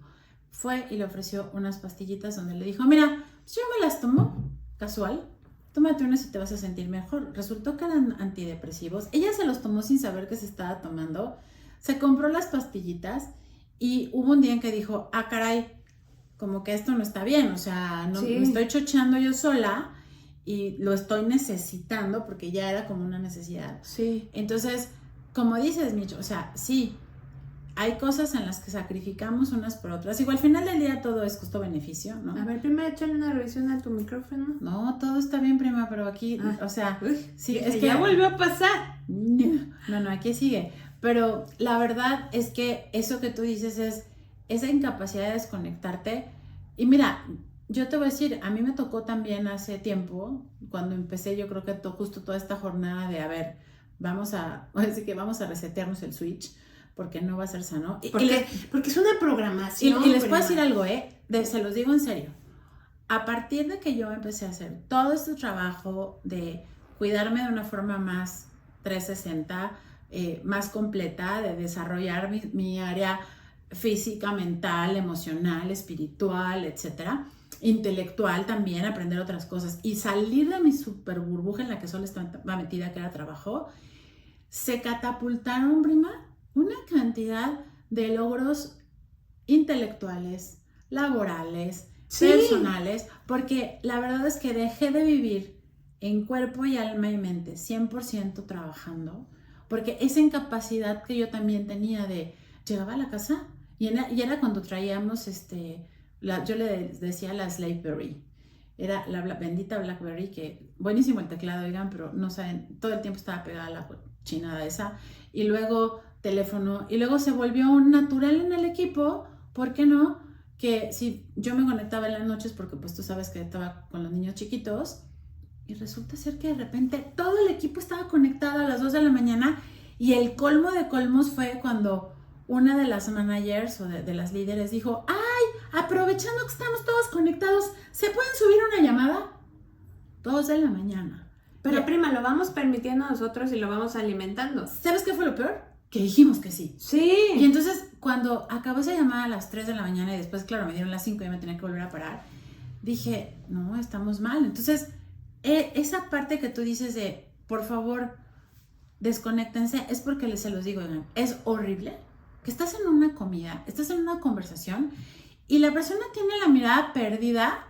Speaker 1: Fue y le ofreció unas pastillitas donde le dijo, mira, pues yo me las tomo, casual, tómate unas y te vas a sentir mejor. Resultó que eran antidepresivos. Ella se los tomó sin saber que se estaba tomando. Se compró las pastillitas y hubo un día en que dijo, ah, caray, como que esto no está bien. O sea, no, me estoy chocheando yo sola y lo estoy necesitando porque ya era como una necesidad.
Speaker 2: Sí.
Speaker 1: Entonces, como dices, Micho, o sea, sí, hay cosas en las que sacrificamos unas por otras. Igual al final del día todo es costo-beneficio, ¿no?
Speaker 2: A ver, primero échale una revisión a tu micrófono.
Speaker 1: No, todo está bien, prima, pero aquí, o sea, sí, es que
Speaker 2: ya volvió a pasar.
Speaker 1: No, aquí sigue. Pero la verdad es que eso que tú dices es esa incapacidad de desconectarte. Y mira, yo te voy a decir, a mí me tocó también hace tiempo, cuando empecé, yo creo que justo toda esta jornada de, a ver, vamos a resetearnos el switch, porque no va a ser sano.
Speaker 2: Porque es una programación.
Speaker 1: Y les puedo decir algo, se los digo en serio. A partir de que yo empecé a hacer todo este trabajo de cuidarme de una forma más 360, más completa, de desarrollar mi área física, mental, emocional, espiritual, etcétera, intelectual también, aprender otras cosas y salir de mi super burbuja en la que solo estaba metida, que era trabajo. Se catapultaron, prima, una cantidad de logros intelectuales, laborales, personales, porque la verdad es que dejé de vivir en cuerpo y alma y mente 100% trabajando, porque esa incapacidad que yo también tenía de, llegaba a la casa y era cuando traíamos, yo le decía la Slaveberry, era la bendita Blackberry, que buenísimo el teclado, oigan, pero no saben, todo el tiempo estaba pegada a la chinada esa, y luego teléfono, y luego se volvió un natural en el equipo, ¿por qué no? Que si yo me conectaba en las noches, porque pues tú sabes que estaba con los niños chiquitos, y resulta ser que de repente todo el equipo estaba conectado a las 2 de la mañana, y el colmo de colmos fue cuando una de las managers o de las líderes dijo, ¡ay! Aprovechando que estamos todos conectados, ¿se pueden subir una llamada? 2 de la mañana.
Speaker 2: Pero prima, lo vamos permitiendo nosotros y lo vamos alimentando.
Speaker 1: ¿Sabes qué fue lo peor? Que dijimos que sí.
Speaker 2: Sí.
Speaker 1: Y entonces, cuando acabó esa llamada a las 3 de la mañana y después, claro, me dieron las 5 y me tenía que volver a parar, dije, no, estamos mal. Entonces, esa parte que tú dices de, por favor, desconéctense, es porque se los digo, oigan, es horrible que estás en una comida, estás en una conversación y la persona tiene la mirada perdida,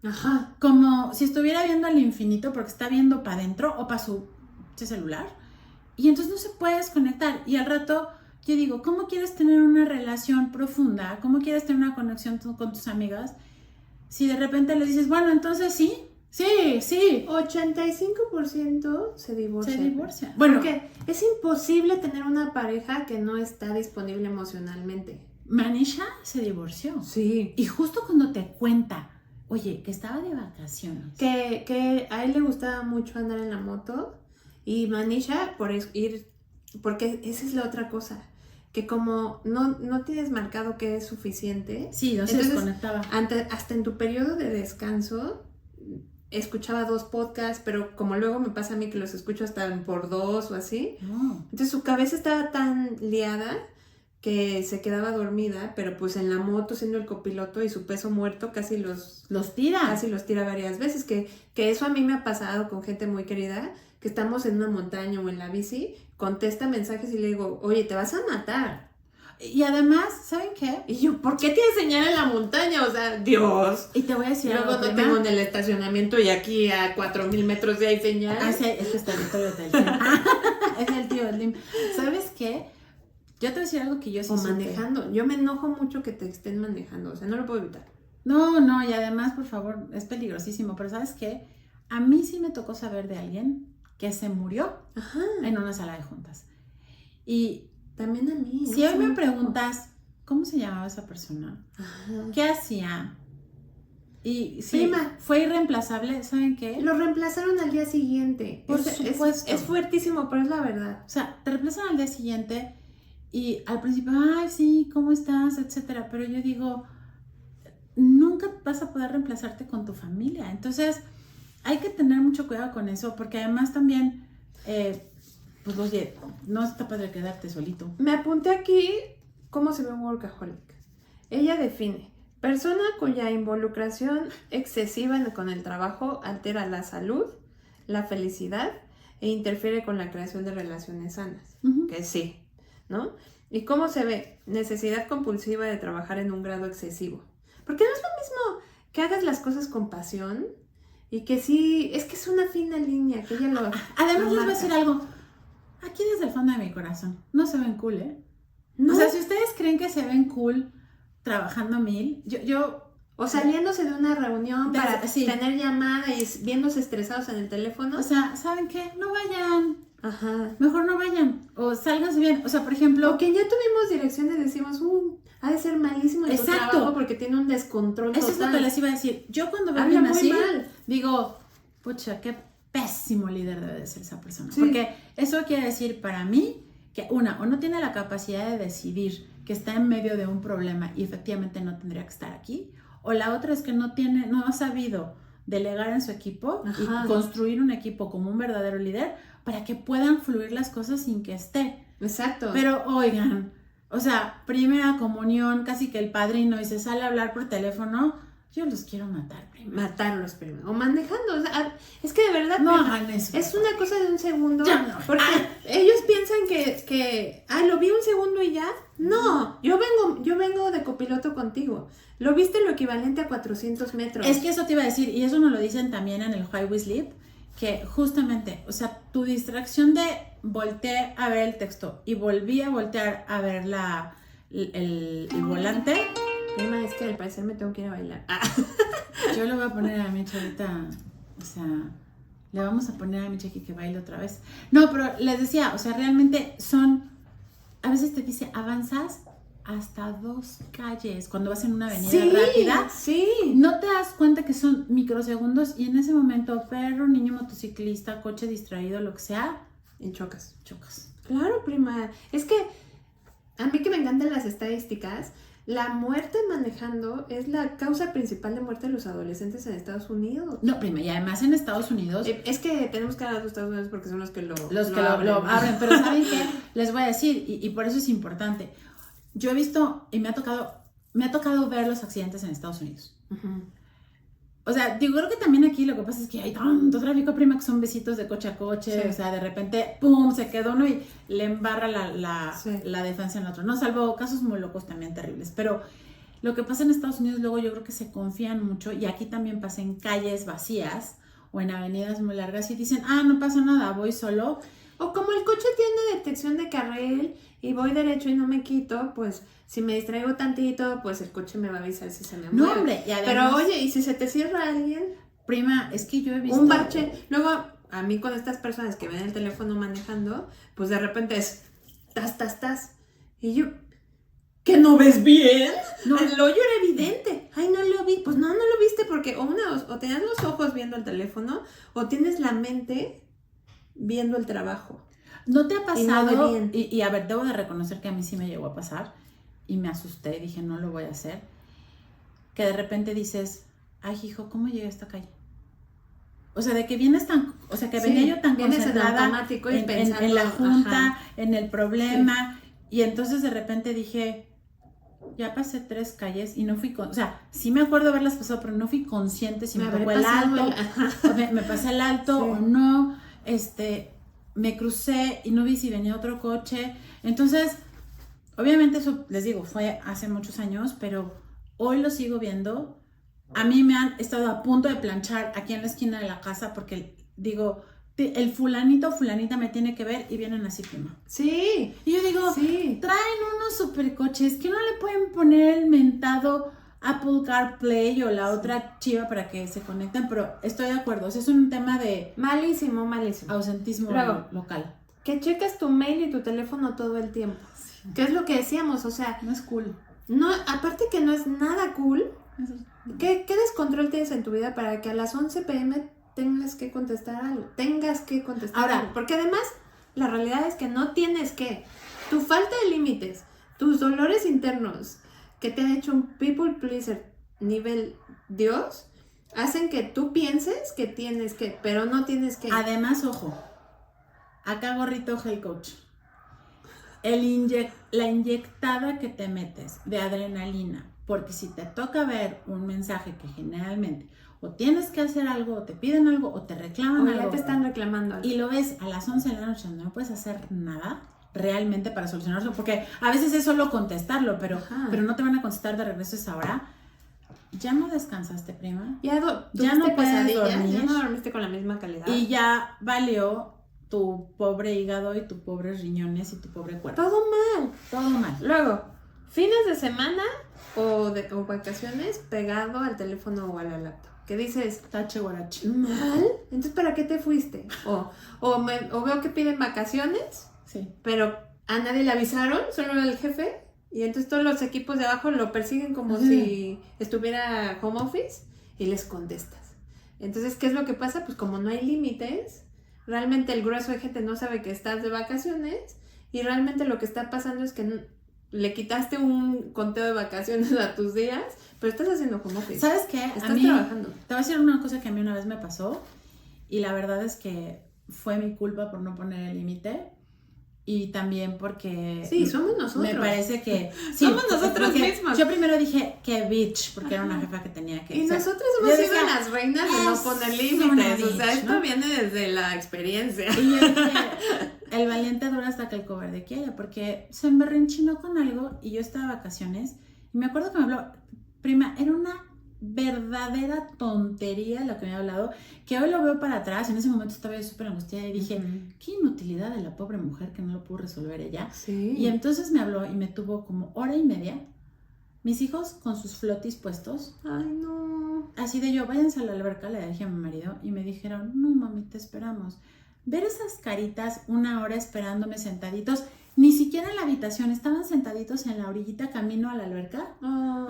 Speaker 2: ajá,
Speaker 1: como si estuviera viendo al infinito porque está viendo para adentro o para su celular, y entonces no se puede desconectar. Y al rato yo digo, ¿cómo quieres tener una relación profunda? ¿Cómo quieres tener una conexión con tus amigas si de repente le dices, bueno, entonces sí?
Speaker 2: 85% se divorcia.
Speaker 1: Bueno,
Speaker 2: porque es imposible tener una pareja que no está disponible emocionalmente.
Speaker 1: Manisha se divorció.
Speaker 2: Sí.
Speaker 1: Y justo cuando te cuenta, oye, que estaba de vacaciones.
Speaker 2: Que a él le gustaba mucho andar en la moto. Y Manisha, porque esa es la otra cosa. Que como no tienes marcado que es suficiente.
Speaker 1: Sí, no se desconectaba.
Speaker 2: Hasta en tu periodo de descanso, escuchaba 2 podcasts, pero como luego me pasa a mí que los escucho hasta por 2 o así.
Speaker 1: No.
Speaker 2: Entonces su cabeza estaba tan liada que se quedaba dormida, pero pues en la moto siendo el copiloto y su peso muerto casi los
Speaker 1: tira.
Speaker 2: Casi los tira varias veces, que eso a mí me ha pasado con gente muy querida, que estamos en una montaña o en la bici, contesta mensajes y le digo, oye, te vas a matar.
Speaker 1: Y además, ¿saben qué?
Speaker 2: Y yo, ¿por qué tienes señal en la montaña? O sea, Dios.
Speaker 1: Y te voy a decir
Speaker 2: luego
Speaker 1: algo,
Speaker 2: no tengo en el estacionamiento y aquí a 4,000 metros de ahí señal.
Speaker 1: Ah, sí, es que está el tío del Lim. Es el tío del Lim. ¿Sabes qué? Yo te voy a decir algo que yo sí
Speaker 2: O manejando. Yo me enojo mucho que te estén manejando. O sea, no lo puedo evitar.
Speaker 1: No, y además, por favor, es peligrosísimo. Pero ¿sabes qué? A mí sí me tocó saber de alguien que se murió en una sala de juntas. Y
Speaker 2: también a mí.
Speaker 1: Si hoy me preguntas, ¿cómo se llamaba esa persona?
Speaker 2: Ajá.
Speaker 1: ¿Qué hacía? Y sí,
Speaker 2: prima,
Speaker 1: fue irreemplazable, ¿saben qué?
Speaker 2: Lo reemplazaron al día siguiente.
Speaker 1: Por supuesto.
Speaker 2: Es fuertísimo, pero es la verdad.
Speaker 1: O sea, te reemplazan al día siguiente y al principio, ay, sí, ¿cómo estás? Etcétera. Pero yo digo, nunca vas a poder reemplazarte con tu familia. Entonces, hay que tener mucho cuidado con eso, porque además también, pues oye, no está padre quedarte solito.
Speaker 2: Me apunté aquí cómo se ve un workaholic. Ella define: persona cuya involucración excesiva con el trabajo altera la salud, la felicidad e interfiere con la creación de relaciones sanas. Que sí, ¿no? ¿Y cómo se ve? Necesidad compulsiva de trabajar en un grado excesivo. Porque no es lo mismo que hagas las cosas con pasión y que sí, es que es una fina línea, que ella lo
Speaker 1: Además les voy a decir algo, aquí desde el fondo de mi corazón, no se ven cool, ¿eh?
Speaker 2: ¿No?
Speaker 1: O sea, si ustedes creen que se ven cool trabajando 1000,
Speaker 2: o saliéndose de una reunión para tener llamada y viéndose estresados en el teléfono.
Speaker 1: O sea, ¿saben qué? No vayan.
Speaker 2: Ajá.
Speaker 1: Mejor no vayan. O sálganse bien. O sea, por ejemplo...
Speaker 2: O que ya tuvimos direcciones y decimos, ha de ser malísimo en tu trabajo porque tiene un descontrol total.
Speaker 1: Eso es lo que les iba a decir. Yo cuando veo
Speaker 2: alguien
Speaker 1: así,
Speaker 2: mal.
Speaker 1: Digo, pucha, qué pésimo líder debe de ser esa persona.
Speaker 2: Sí.
Speaker 1: Porque eso quiere decir para mí que o no tiene la capacidad de decidir que está en medio de un problema y efectivamente no tendría que estar aquí. O la otra es que no ha sabido delegar en su equipo
Speaker 2: Ajá.
Speaker 1: y construir un equipo como un verdadero líder para que puedan fluir las cosas sin que esté.
Speaker 2: Exacto.
Speaker 1: Pero oigan, o sea, primera comunión, casi que el padrino y se sale a hablar por teléfono, yo los quiero matar primero.
Speaker 2: Matarlos primero. O manejando. O sea, es que de verdad.
Speaker 1: No hagan eso.
Speaker 2: Es una cosa de un segundo.
Speaker 1: Ya no.
Speaker 2: Porque ellos piensan que lo vi un segundo y ya. No, yo vengo de copiloto contigo. Lo viste lo equivalente a 400 metros.
Speaker 1: Es que eso te iba a decir, y eso nos lo dicen también en el Why We Sleep, que justamente, o sea, tu distracción de volteé a ver el texto y volví a voltear a ver el volante.
Speaker 2: Prima, es que al parecer me tengo que ir a bailar.
Speaker 1: Yo le voy a poner a Michi ahorita, o sea, le vamos a poner a Michi aquí que baile otra vez. No, pero les decía, o sea, realmente a veces te dice, avanzas hasta 2 calles cuando vas en una avenida rápida.
Speaker 2: Sí.
Speaker 1: No te das cuenta que son microsegundos y en ese momento, perro, niño motociclista, coche distraído, lo que sea,
Speaker 2: Y chocas.
Speaker 1: Claro,
Speaker 2: Prima. Es que a mí que me encantan las estadísticas, la muerte manejando es la causa principal de muerte de los adolescentes en Estados Unidos.
Speaker 1: No, prima, y además en Estados Unidos...
Speaker 2: Es que tenemos que hablar de Estados Unidos porque son los que lo
Speaker 1: abren. Pero ¿saben qué? Les voy a decir, y por eso es importante. Yo he visto, y me ha tocado ver los accidentes en Estados Unidos.
Speaker 2: Uh-huh.
Speaker 1: O sea, digo, creo que también aquí lo que pasa es que hay tanto tráfico, prima, que son besitos de coche a coche. Sí. O sea, de repente, ¡pum!, se quedó uno y le embarra la defensa en el otro. No, salvo casos muy locos también terribles. Pero lo que pasa en Estados Unidos luego yo creo que se confían mucho, y aquí también pasa en calles vacías o en avenidas muy largas y dicen, no pasa nada, voy solo.
Speaker 2: O como el coche tiene detección de carril y voy derecho y no me quito, pues si me distraigo tantito, pues el coche me va a avisar si se me mueve.
Speaker 1: No, hombre, y además,
Speaker 2: pero oye, ¿y si se te cierra alguien?
Speaker 1: Prima, es que yo he visto...
Speaker 2: Un bache. Luego, a mí con estas personas que ven el teléfono manejando, pues de repente es tas. Y yo, ¿que no ves bien? No. El hoyo era evidente. Ay, no lo vi. Pues no lo viste porque o tenías los ojos viendo el teléfono o tienes la mente viendo el trabajo.
Speaker 1: ¿No te ha pasado? Y a ver, debo de reconocer que a mí sí me llegó a pasar y me asusté y dije, no lo voy a hacer. Que de repente dices, ay, hijo, ¿cómo llegué a esta calle? O sea, de que vienes venía yo tan concentrada en la junta, en el problema, y entonces de repente dije, ya pasé 3 calles y no fui, o sea, sí me acuerdo haberlas pasado, pero no fui consciente si me tocó el alto, me pasé el alto o no, me crucé y no vi si venía otro coche. Entonces, obviamente eso, les digo, fue hace muchos años, pero hoy lo sigo viendo. A mí me han estado a punto de planchar aquí en la esquina de la casa porque digo, el fulanito o fulanita me tiene que ver y vienen así, prima.
Speaker 2: Sí.
Speaker 1: Y yo digo, traen unos supercoches que no le pueden poner el mentado Apple CarPlay o la otra chiva para que se conecten, pero estoy de acuerdo, o sea, es un tema de...
Speaker 2: Malísimo.
Speaker 1: Ausentismo local.
Speaker 2: Que checas tu mail y tu teléfono todo el tiempo. Sí. ¿Qué es lo que decíamos? O sea...
Speaker 1: No es cool.
Speaker 2: No, aparte que no es nada cool. ¿Qué descontrol tienes en tu vida para que a las 11 p.m. tengas que contestar algo? Ahora, porque además, la realidad es que no tienes que. Tu falta de límites, tus dolores internos que te han hecho un people pleaser nivel Dios, hacen que tú pienses que tienes que, pero no tienes que.
Speaker 1: Además, ojo, acá gorrito Health Coach. La inyectada que te metes de adrenalina, porque si te toca ver un mensaje que generalmente o tienes que hacer algo, o te piden algo, o te reclaman algo.
Speaker 2: O ya te están reclamando algo.
Speaker 1: Y lo ves a las 11 de la noche, no puedes hacer nada realmente para solucionarlo, porque a veces es solo contestarlo, pero no te van a contestar de regreso a esa hora. Ya no descansaste, prima.
Speaker 2: Ya no puedes dormir. Ya no dormiste con la misma calidad.
Speaker 1: Y ya valió tu pobre hígado y tu pobre riñones y tu pobre cuerpo.
Speaker 2: Todo mal.
Speaker 1: Luego,
Speaker 2: fines de semana o vacaciones pegado al teléfono o a la laptop. ¿Qué dices?
Speaker 1: Tache guarache.
Speaker 2: ¿Mal? Entonces, ¿para qué te fuiste? O veo que piden vacaciones,
Speaker 1: sí,
Speaker 2: pero a nadie le avisaron, solo al jefe, y entonces todos los equipos de abajo lo persiguen como si estuviera home office y les contestas. Entonces, ¿qué es lo que pasa? Pues como no hay límites, realmente el grueso de gente no sabe que estás de vacaciones y realmente lo que está pasando es que le quitaste un conteo de vacaciones a tus días, Pero estás haciendo home office.
Speaker 1: ¿Sabes qué?
Speaker 2: Estás trabajando.
Speaker 1: Te voy a decir una cosa que a mí una vez me pasó y la verdad es que fue mi culpa por no poner el límite. Y también porque...
Speaker 2: Sí, somos nosotros.
Speaker 1: Me parece que... Sí,
Speaker 2: somos nosotros mismos.
Speaker 1: Yo primero dije, qué bitch, porque era una jefa que tenía que...
Speaker 2: Y nosotros hemos sido las reinas de no poner límites. O sea, esto viene desde la experiencia.
Speaker 1: Y yo dije, el valiente dura hasta que el cobarde quiera, porque se emberrenchinó con algo y yo estaba de vacaciones. Y me acuerdo que me habló, prima, era una verdadera tontería lo que me había hablado, que hoy lo veo para atrás. En ese momento estaba yo súper angustiada y dije, qué inutilidad de la pobre mujer que no lo pudo resolver ella.
Speaker 2: Sí.
Speaker 1: Y entonces me habló y me tuvo como hora y media, mis hijos con sus flotis puestos.
Speaker 2: Ay, no.
Speaker 1: Así de yo, váyanse a la alberca, le dije a mi marido y me dijeron, no mami, te esperamos. Ver esas caritas una hora esperándome sentaditos, ni siquiera en la habitación, estaban sentaditos en la orillita camino a la alberca,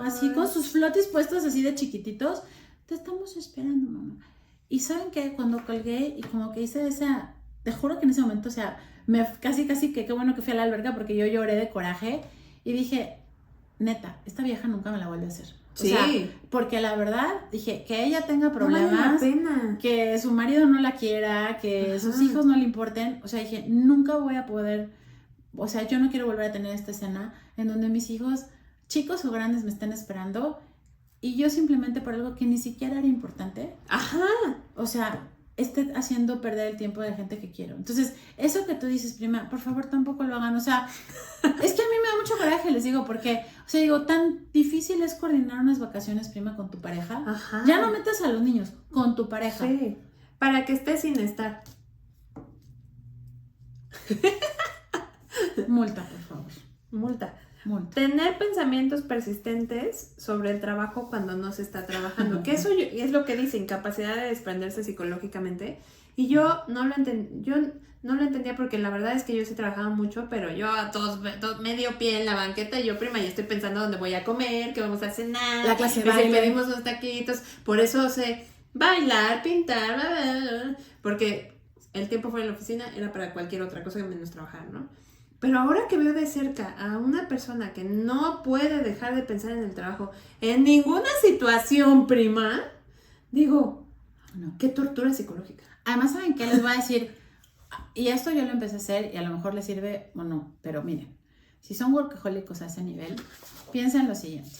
Speaker 1: así con sus flotis puestos así de chiquititos. Te estamos esperando, mamá. Y ¿saben qué? Cuando colgué y como que hice esa, te juro que en ese momento, o sea, casi que qué bueno que fui a la alberca porque yo lloré de coraje y dije, neta, esta vieja nunca me la vuelve a hacer. O sea, porque la verdad, dije, que ella tenga problemas,
Speaker 2: no vale la pena.
Speaker 1: Que su marido no la quiera, que sus hijos no le importen, o sea, dije, nunca voy a poder, o sea, yo no quiero volver a tener esta escena en donde mis hijos, chicos o grandes, me estén esperando y yo simplemente por algo que ni siquiera era importante, o sea, esté haciendo perder el tiempo de gente que quiero. Entonces, eso que tú dices, prima, por favor tampoco lo hagan, o sea, es que a mí me da mucho coraje, les digo, porque, o sea, digo, tan difícil es coordinar unas vacaciones, prima, con tu pareja. Ya no metas a los niños, con tu pareja.
Speaker 2: Sí, para que estés sin estar.
Speaker 1: Multa, por favor.
Speaker 2: Multa. Tener pensamientos persistentes sobre el trabajo cuando no se está trabajando, que eso es lo que dice, incapacidad de desprenderse psicológicamente, y yo no lo entendía porque la verdad es que yo sí trabajaba mucho, pero yo a todos medio pie en la banqueta y yo, prima, ya estoy pensando dónde voy a comer, qué vamos a cenar,
Speaker 1: la clase de
Speaker 2: baile, pedimos unos taquitos, por eso sé bailar, pintar, bla, bla, bla, porque el tiempo fuera de la oficina era para cualquier otra cosa menos trabajar, ¿no? Pero ahora que veo de cerca a una persona que no puede dejar de pensar en el trabajo en ninguna situación, prima, digo, no, qué tortura psicológica.
Speaker 1: Además, ¿saben qué? Les voy a decir, y esto yo lo empecé a hacer y a lo mejor les sirve o no, pero miren, si son workahólicos a ese nivel, piensen lo siguiente.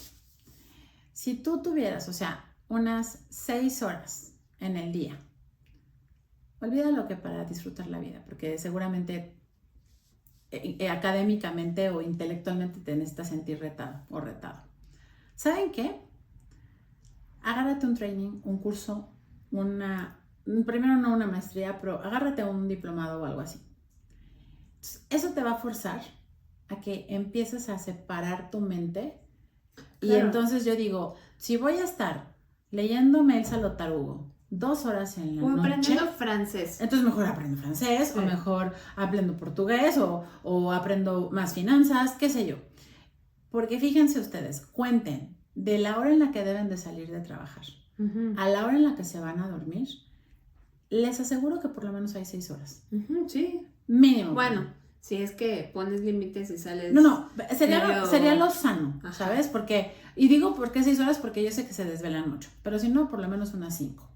Speaker 1: Si tú tuvieras, o sea, unas 6 horas en el día, olvídalo que para disfrutar la vida, porque seguramente académicamente o intelectualmente te necesitas sentir retado o retado. ¿Saben qué? Agárrate un training, un curso, primero no una maestría, pero agárrate un diplomado o algo así. Entonces, eso te va a forzar a que empieces a separar tu mente. Claro. Y entonces yo digo, si voy a estar leyéndome el Salotarugo 2 horas en la noche.
Speaker 2: O aprendiendo francés.
Speaker 1: Entonces mejor aprendo francés, o mejor aprendo portugués, o aprendo más finanzas, qué sé yo. Porque fíjense ustedes, cuenten de la hora en la que deben de salir de trabajar a la hora en la que se van a dormir, les aseguro que por lo menos hay 6 horas.
Speaker 2: Sí.
Speaker 1: Mínimo.
Speaker 2: Bueno, si es que pones límites y sales...
Speaker 1: No, sería lo sano, ¿sabes? Porque, y digo por qué 6 horas, porque yo sé que se desvelan mucho, pero si no, por lo menos unas 5.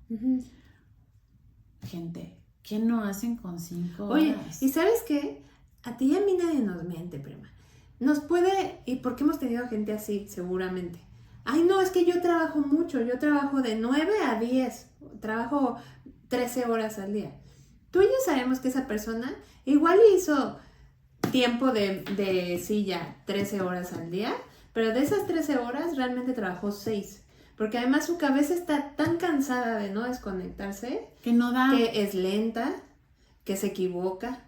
Speaker 1: Gente, ¿qué no hacen con 5 horas?
Speaker 2: Oye, ¿y sabes qué? A ti y a mí nadie nos miente, prima. Nos puede, y porque hemos tenido gente así, seguramente. Ay, no, es que yo trabajo mucho, yo trabajo de 9 a 10, trabajo 13 horas al día. Tú y yo sabemos que esa persona igual hizo tiempo de silla 13 horas al día, pero de esas 13 horas realmente trabajó 6. Porque además su cabeza está tan cansada de no desconectarse
Speaker 1: que no da,
Speaker 2: que es lenta, que se equivoca,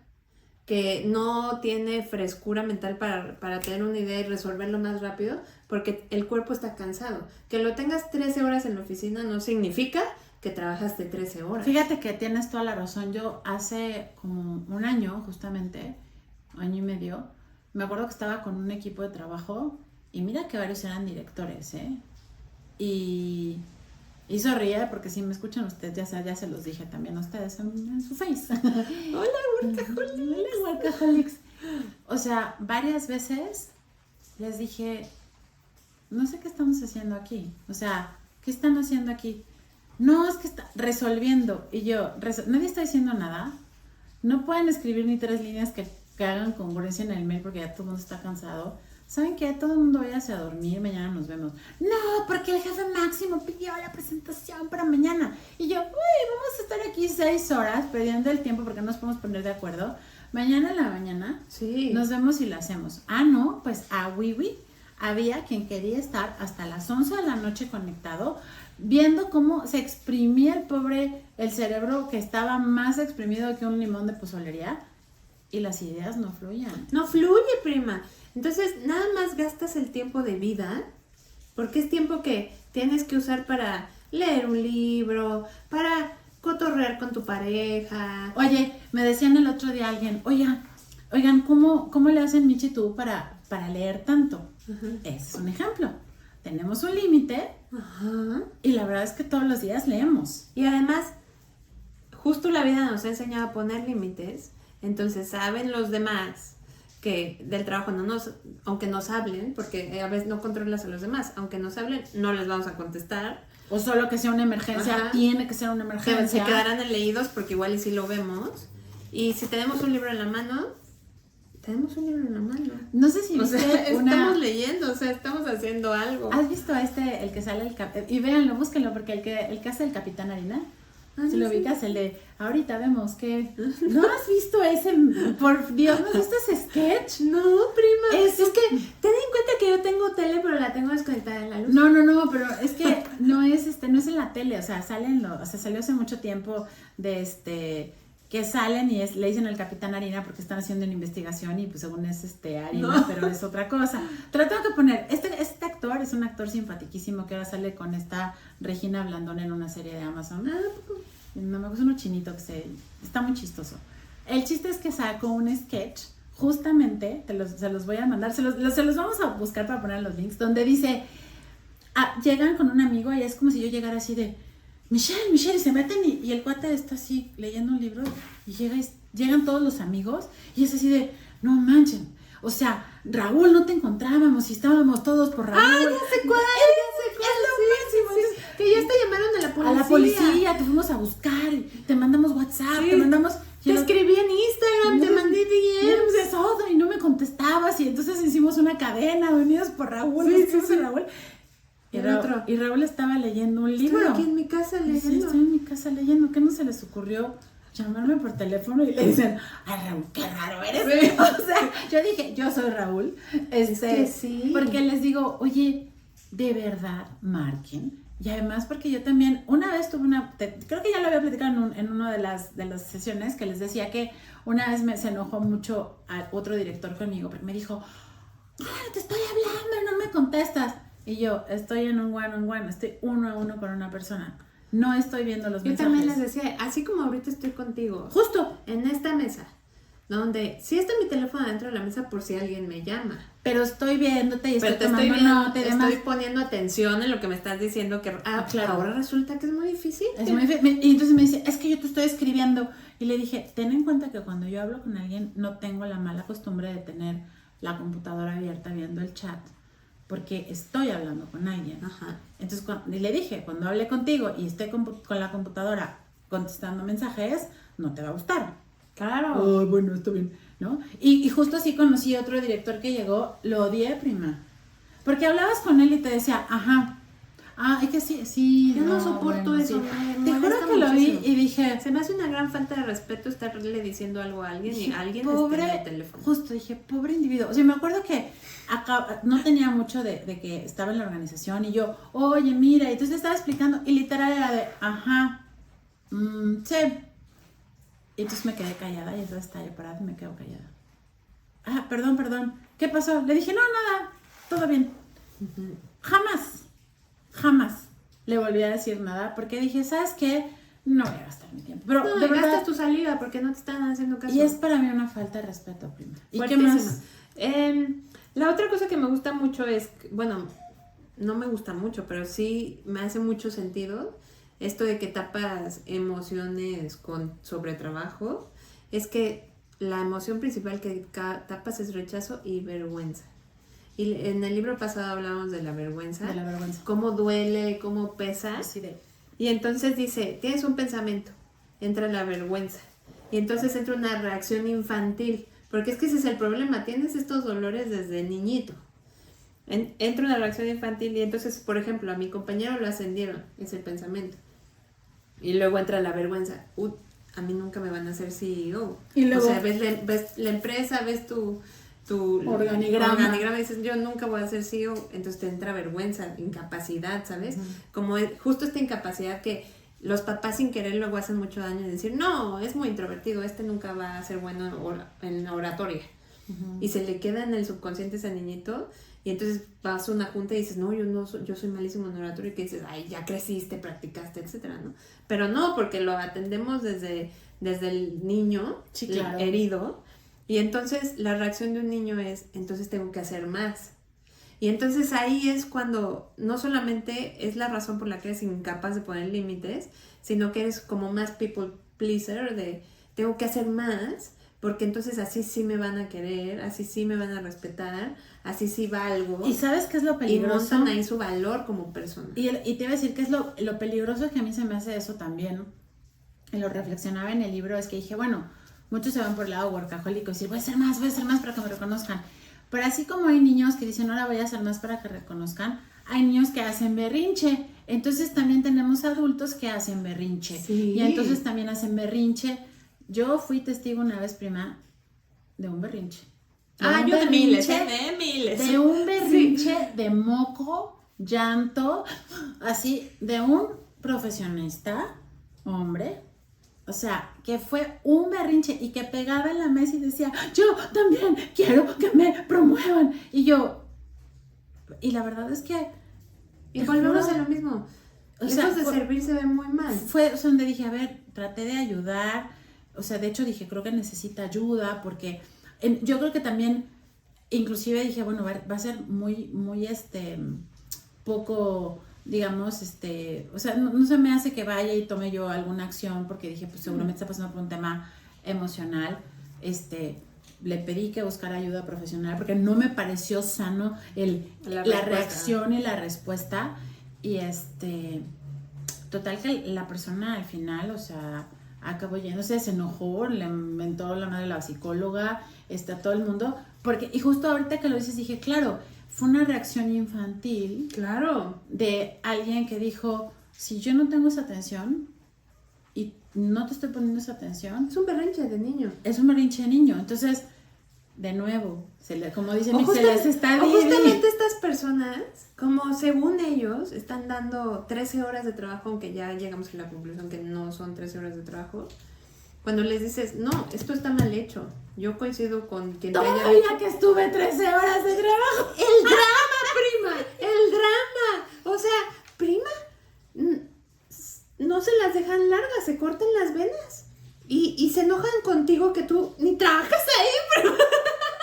Speaker 2: que no tiene frescura mental para tener una idea y resolverlo más rápido, porque el cuerpo está cansado. Que lo tengas 13 horas en la oficina no significa que trabajaste 13 horas.
Speaker 1: Fíjate que tienes toda la razón. Yo hace como un año, justamente, año y medio, me acuerdo que estaba con un equipo de trabajo y mira que varios eran directores, Y sonríe porque si me escuchan ustedes, ya se los dije también a ustedes en su face.
Speaker 2: Hola, workaholics.
Speaker 1: Hola, workaholics. O sea, varias veces les dije, no sé qué estamos haciendo aquí. O sea, ¿qué están haciendo aquí? No, es que está resolviendo. Y yo, nadie está diciendo nada. No pueden escribir ni 3 líneas que hagan congruencia en el mail porque ya todo el mundo está cansado. ¿Saben qué? Todo el mundo váyase a dormir, mañana nos vemos. No, porque el jefe máximo pidió la presentación para mañana. Y yo, vamos a estar aquí 6 horas perdiendo el tiempo porque no nos podemos poner de acuerdo. Mañana en la mañana nos vemos y la hacemos. Ah, no, pues a Wiwi había quien quería estar hasta las 11 de la noche conectado, viendo cómo se exprimía el cerebro que estaba más exprimido que un limón de pozolería, y las ideas no fluían.
Speaker 2: No fluye, prima. Entonces, nada más gastas el tiempo de vida, porque es tiempo que tienes que usar para leer un libro, para cotorrear con tu pareja.
Speaker 1: Oye, me decían el otro día alguien, oigan, ¿cómo le hacen Michi y tú para leer tanto? Uh-huh. Ese es un ejemplo. Tenemos un límite, uh-huh, y la verdad es que todos los días leemos.
Speaker 2: Y además, justo la vida nos ha enseñado a poner límites, entonces saben los demás que del trabajo aunque nos hablen, porque a veces no controlas a los demás, aunque nos hablen, no les vamos a contestar.
Speaker 1: O solo que sea una emergencia, ajá, tiene que ser una emergencia.
Speaker 2: Se quedarán leídos porque igual y si lo vemos. Y si tenemos un libro en la mano,
Speaker 1: No sé si viste
Speaker 2: estamos leyendo, o sea, estamos haciendo algo.
Speaker 1: ¿Has visto el que sale y véanlo, búsquenlo, porque el que hace el Capitán Harina, si lo ubicas, el de ahorita vemos que... ¿No has visto ese? Por Dios, ¿no has visto ese sketch?
Speaker 2: No, prima. Es que ten en cuenta que yo tengo tele, pero la tengo desconectada en la luz.
Speaker 1: No, pero es que no es en la tele, o sea, salió hace mucho tiempo que salen y le dicen al Capitán Harina porque están haciendo una investigación y pues según es harina, no, pero es otra cosa. Te lo tengo que poner. Este actor es un actor simpaticísimo que ahora sale con esta Regina Blandón en una serie de Amazon. No me gusta, uno chinito está muy chistoso. El chiste es que sacó un sketch, justamente, se los voy a mandar, se los vamos a buscar para poner los links, donde dice, llegan con un amigo y es como si yo llegara así de, Michelle, y se meten y el cuate está así leyendo un libro y llegan todos los amigos y es así de, no manchen, o sea, Raúl, no te encontrábamos y estábamos todos por Raúl.
Speaker 2: ¡Ah, ya sé cuál!
Speaker 1: Sí.
Speaker 2: Que ya te llamaron a la policía.
Speaker 1: A la policía, te fuimos a buscar, te mandamos WhatsApp,
Speaker 2: te escribí en Instagram, te mandé DMs.
Speaker 1: Todo, y no me contestabas y entonces hicimos una cadena, unidos por Raúl, Raúl. Y Raúl estaba leyendo un libro.
Speaker 2: Estoy aquí en mi casa leyendo.
Speaker 1: Sí, estoy en mi casa leyendo. ¿Qué no se les ocurrió llamarme por teléfono y le dicen, ay, Raúl, qué raro eres? Sí. O sea, yo dije, yo soy Raúl.
Speaker 2: Es que sí.
Speaker 1: Porque les digo, oye, de verdad, marquen. Y además porque yo también, una vez tuve creo que ya lo había platicado en una de las sesiones, que les decía que una vez se enojó mucho a otro director conmigo, porque me dijo, te estoy hablando y no me contestas. Y yo, estoy en un one-on-one, estoy 1 a 1 con una persona. No estoy viendo los mensajes.
Speaker 2: Yo también les decía, así como ahorita estoy contigo.
Speaker 1: Justo.
Speaker 2: En esta mesa. Donde sí está mi teléfono dentro de la mesa por si alguien me llama.
Speaker 1: Pero estoy viéndote y estoy
Speaker 2: poniendo atención en lo que me estás diciendo. Claro. Ahora resulta que es muy difícil.
Speaker 1: Y entonces me dice, es que yo te estoy escribiendo. Y le dije, ten en cuenta que cuando yo hablo con alguien no tengo la mala costumbre de tener la computadora abierta viendo el chat. Porque estoy hablando con alguien.
Speaker 2: Ajá.
Speaker 1: Entonces, y le dije, cuando hable contigo y esté con la computadora contestando mensajes, no te va a gustar.
Speaker 2: Claro.
Speaker 1: Bueno, está bien, ¿no? Y justo así conocí a otro director que llegó, lo odié, prima. Porque hablabas con él y te decía, ajá, es que sí.
Speaker 2: Yo no soporto eso.
Speaker 1: Sí. Te juro que lo vi y dije...
Speaker 2: Se me hace una gran falta de respeto estarle diciendo algo a alguien y alguien esté en el teléfono.
Speaker 1: Justo, dije, pobre individuo. O sea, me acuerdo que no tenía mucho de que estaba en la organización y yo, oye, mira, y entonces estaba explicando y literal era de, sí. Y entonces me quedé callada y entonces estaba yo parada y me quedo callada. Perdón. ¿Qué pasó? Le dije, no, nada, todo bien. Uh-huh. Jamás le volví a decir nada porque dije, ¿sabes qué? No voy a gastar mi tiempo. Pero
Speaker 2: no,
Speaker 1: de verdad,
Speaker 2: gastas tu salida porque no te están haciendo caso.
Speaker 1: Y es para mí una falta de respeto, prima. ¿Y qué más?
Speaker 2: La otra cosa que me gusta mucho es, bueno, no me gusta mucho, pero sí me hace mucho sentido esto de que tapas emociones con sobretrabajo. Es que la emoción principal que tapas es rechazo y vergüenza. Y en el libro pasado hablábamos de la vergüenza.
Speaker 1: De la vergüenza.
Speaker 2: Cómo duele, cómo pesa.
Speaker 1: Así de...
Speaker 2: Y entonces dice, tienes un pensamiento, entra la vergüenza. Y entonces entra una reacción infantil. Porque es que ese es el problema, tienes estos dolores desde niñito. Entra una reacción infantil y entonces, por ejemplo, a mi compañero lo ascendieron, es el pensamiento. Y luego entra la vergüenza. A mí nunca me van a hacer CEO.
Speaker 1: Y luego,
Speaker 2: o sea, ves la empresa, ves tu
Speaker 1: organigrama
Speaker 2: y dices, yo nunca voy a ser CEO. Entonces te entra vergüenza, incapacidad, ¿sabes? Como justo esta incapacidad que los papás sin querer luego hacen mucho daño y decir, no, es muy introvertido, nunca va a ser bueno en la oratoria. Y se le queda en el subconsciente ese niñito. Y entonces vas a una junta y dices, no, yo soy malísimo en oratoria, y que dices, ay, ya creciste, practicaste, etcétera, ¿no? Pero no, porque lo atendemos desde el niño,
Speaker 1: sí, claro,
Speaker 2: herido, y entonces la reacción de un niño es, entonces tengo que hacer más. Y entonces ahí es cuando no solamente es la razón por la que eres incapaz de poner límites, sino que eres como más people pleaser, de tengo que hacer más, porque entonces así sí me van a querer, así sí me van a respetar, así sí valgo.
Speaker 1: ¿Y sabes qué es lo peligroso?
Speaker 2: Y montan ahí su valor como persona.
Speaker 1: Y te iba a decir que es lo peligroso que a mí se me hace eso también, y lo reflexionaba en el libro, es que dije, bueno, muchos se van por el lado workahólico y dicen, voy a hacer más para que me reconozcan. Pero así como hay niños que dicen, ahora voy a hacer más para que reconozcan, hay niños que hacen berrinche. Entonces también tenemos adultos que hacen berrinche.
Speaker 2: Sí.
Speaker 1: Y entonces también hacen berrinche. Yo fui testigo una vez, prima, de un berrinche.
Speaker 2: Yo de miles.
Speaker 1: De un berrinche de moco, llanto, así, de un profesionista, hombre. O sea, que fue un berrinche y que pegaba en la mesa y decía, yo también quiero que me promuevan. Y la verdad es que...
Speaker 2: Y volvemos a lo mismo. Lejos de servir se ve muy mal.
Speaker 1: Fue donde dije, a ver, traté de ayudar. O sea, de hecho dije, creo que necesita ayuda porque yo creo que también, inclusive dije, bueno, va a ser muy, muy, poco, digamos, o sea, no se me hace que vaya y tome yo alguna acción porque dije, pues seguramente está pasando por un tema emocional. Le pedí que buscara ayuda profesional porque no me pareció sano la reacción y la respuesta. Y total que la persona al final, o sea, acabó yéndose, se enojó, le inventó la madre de la psicóloga, a todo el mundo, y justo ahorita que lo dices dije, claro, fue una reacción infantil,
Speaker 2: claro,
Speaker 1: de alguien que dijo, si yo no tengo esa atención y no te estoy poniendo esa atención,
Speaker 2: es un berrinche de niño.
Speaker 1: Es un berrinche de niño, entonces, de nuevo, como dicen, se les está
Speaker 2: justamente estas personas, como según ellos, están dando 13 horas de trabajo, aunque ya llegamos a la conclusión que no son 13 horas de trabajo. Cuando les dices, no, esto está mal hecho, yo coincido con quien te haya dicho.
Speaker 1: Todavía que estuve 13 horas de trabajo.
Speaker 2: ¡El drama, prima! ¡El drama! O sea, prima, no se las dejan largas, se cortan las venas. Y se enojan contigo que tú ni trabajas ahí, pero...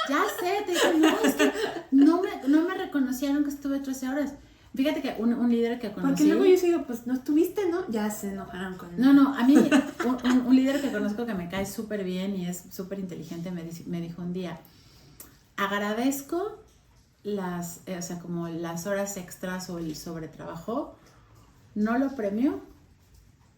Speaker 1: Ya sé, te dije, no, es que no me reconocieron que estuve 13 horas. Fíjate que un líder que conocí...
Speaker 2: Porque luego yo digo, pues no estuviste, ¿no? Ya se enojaron conmigo.
Speaker 1: No, a mí un líder que conozco que me cae súper bien y es súper inteligente me dijo un día, agradezco como las horas extras o el sobretrabajo, no lo premio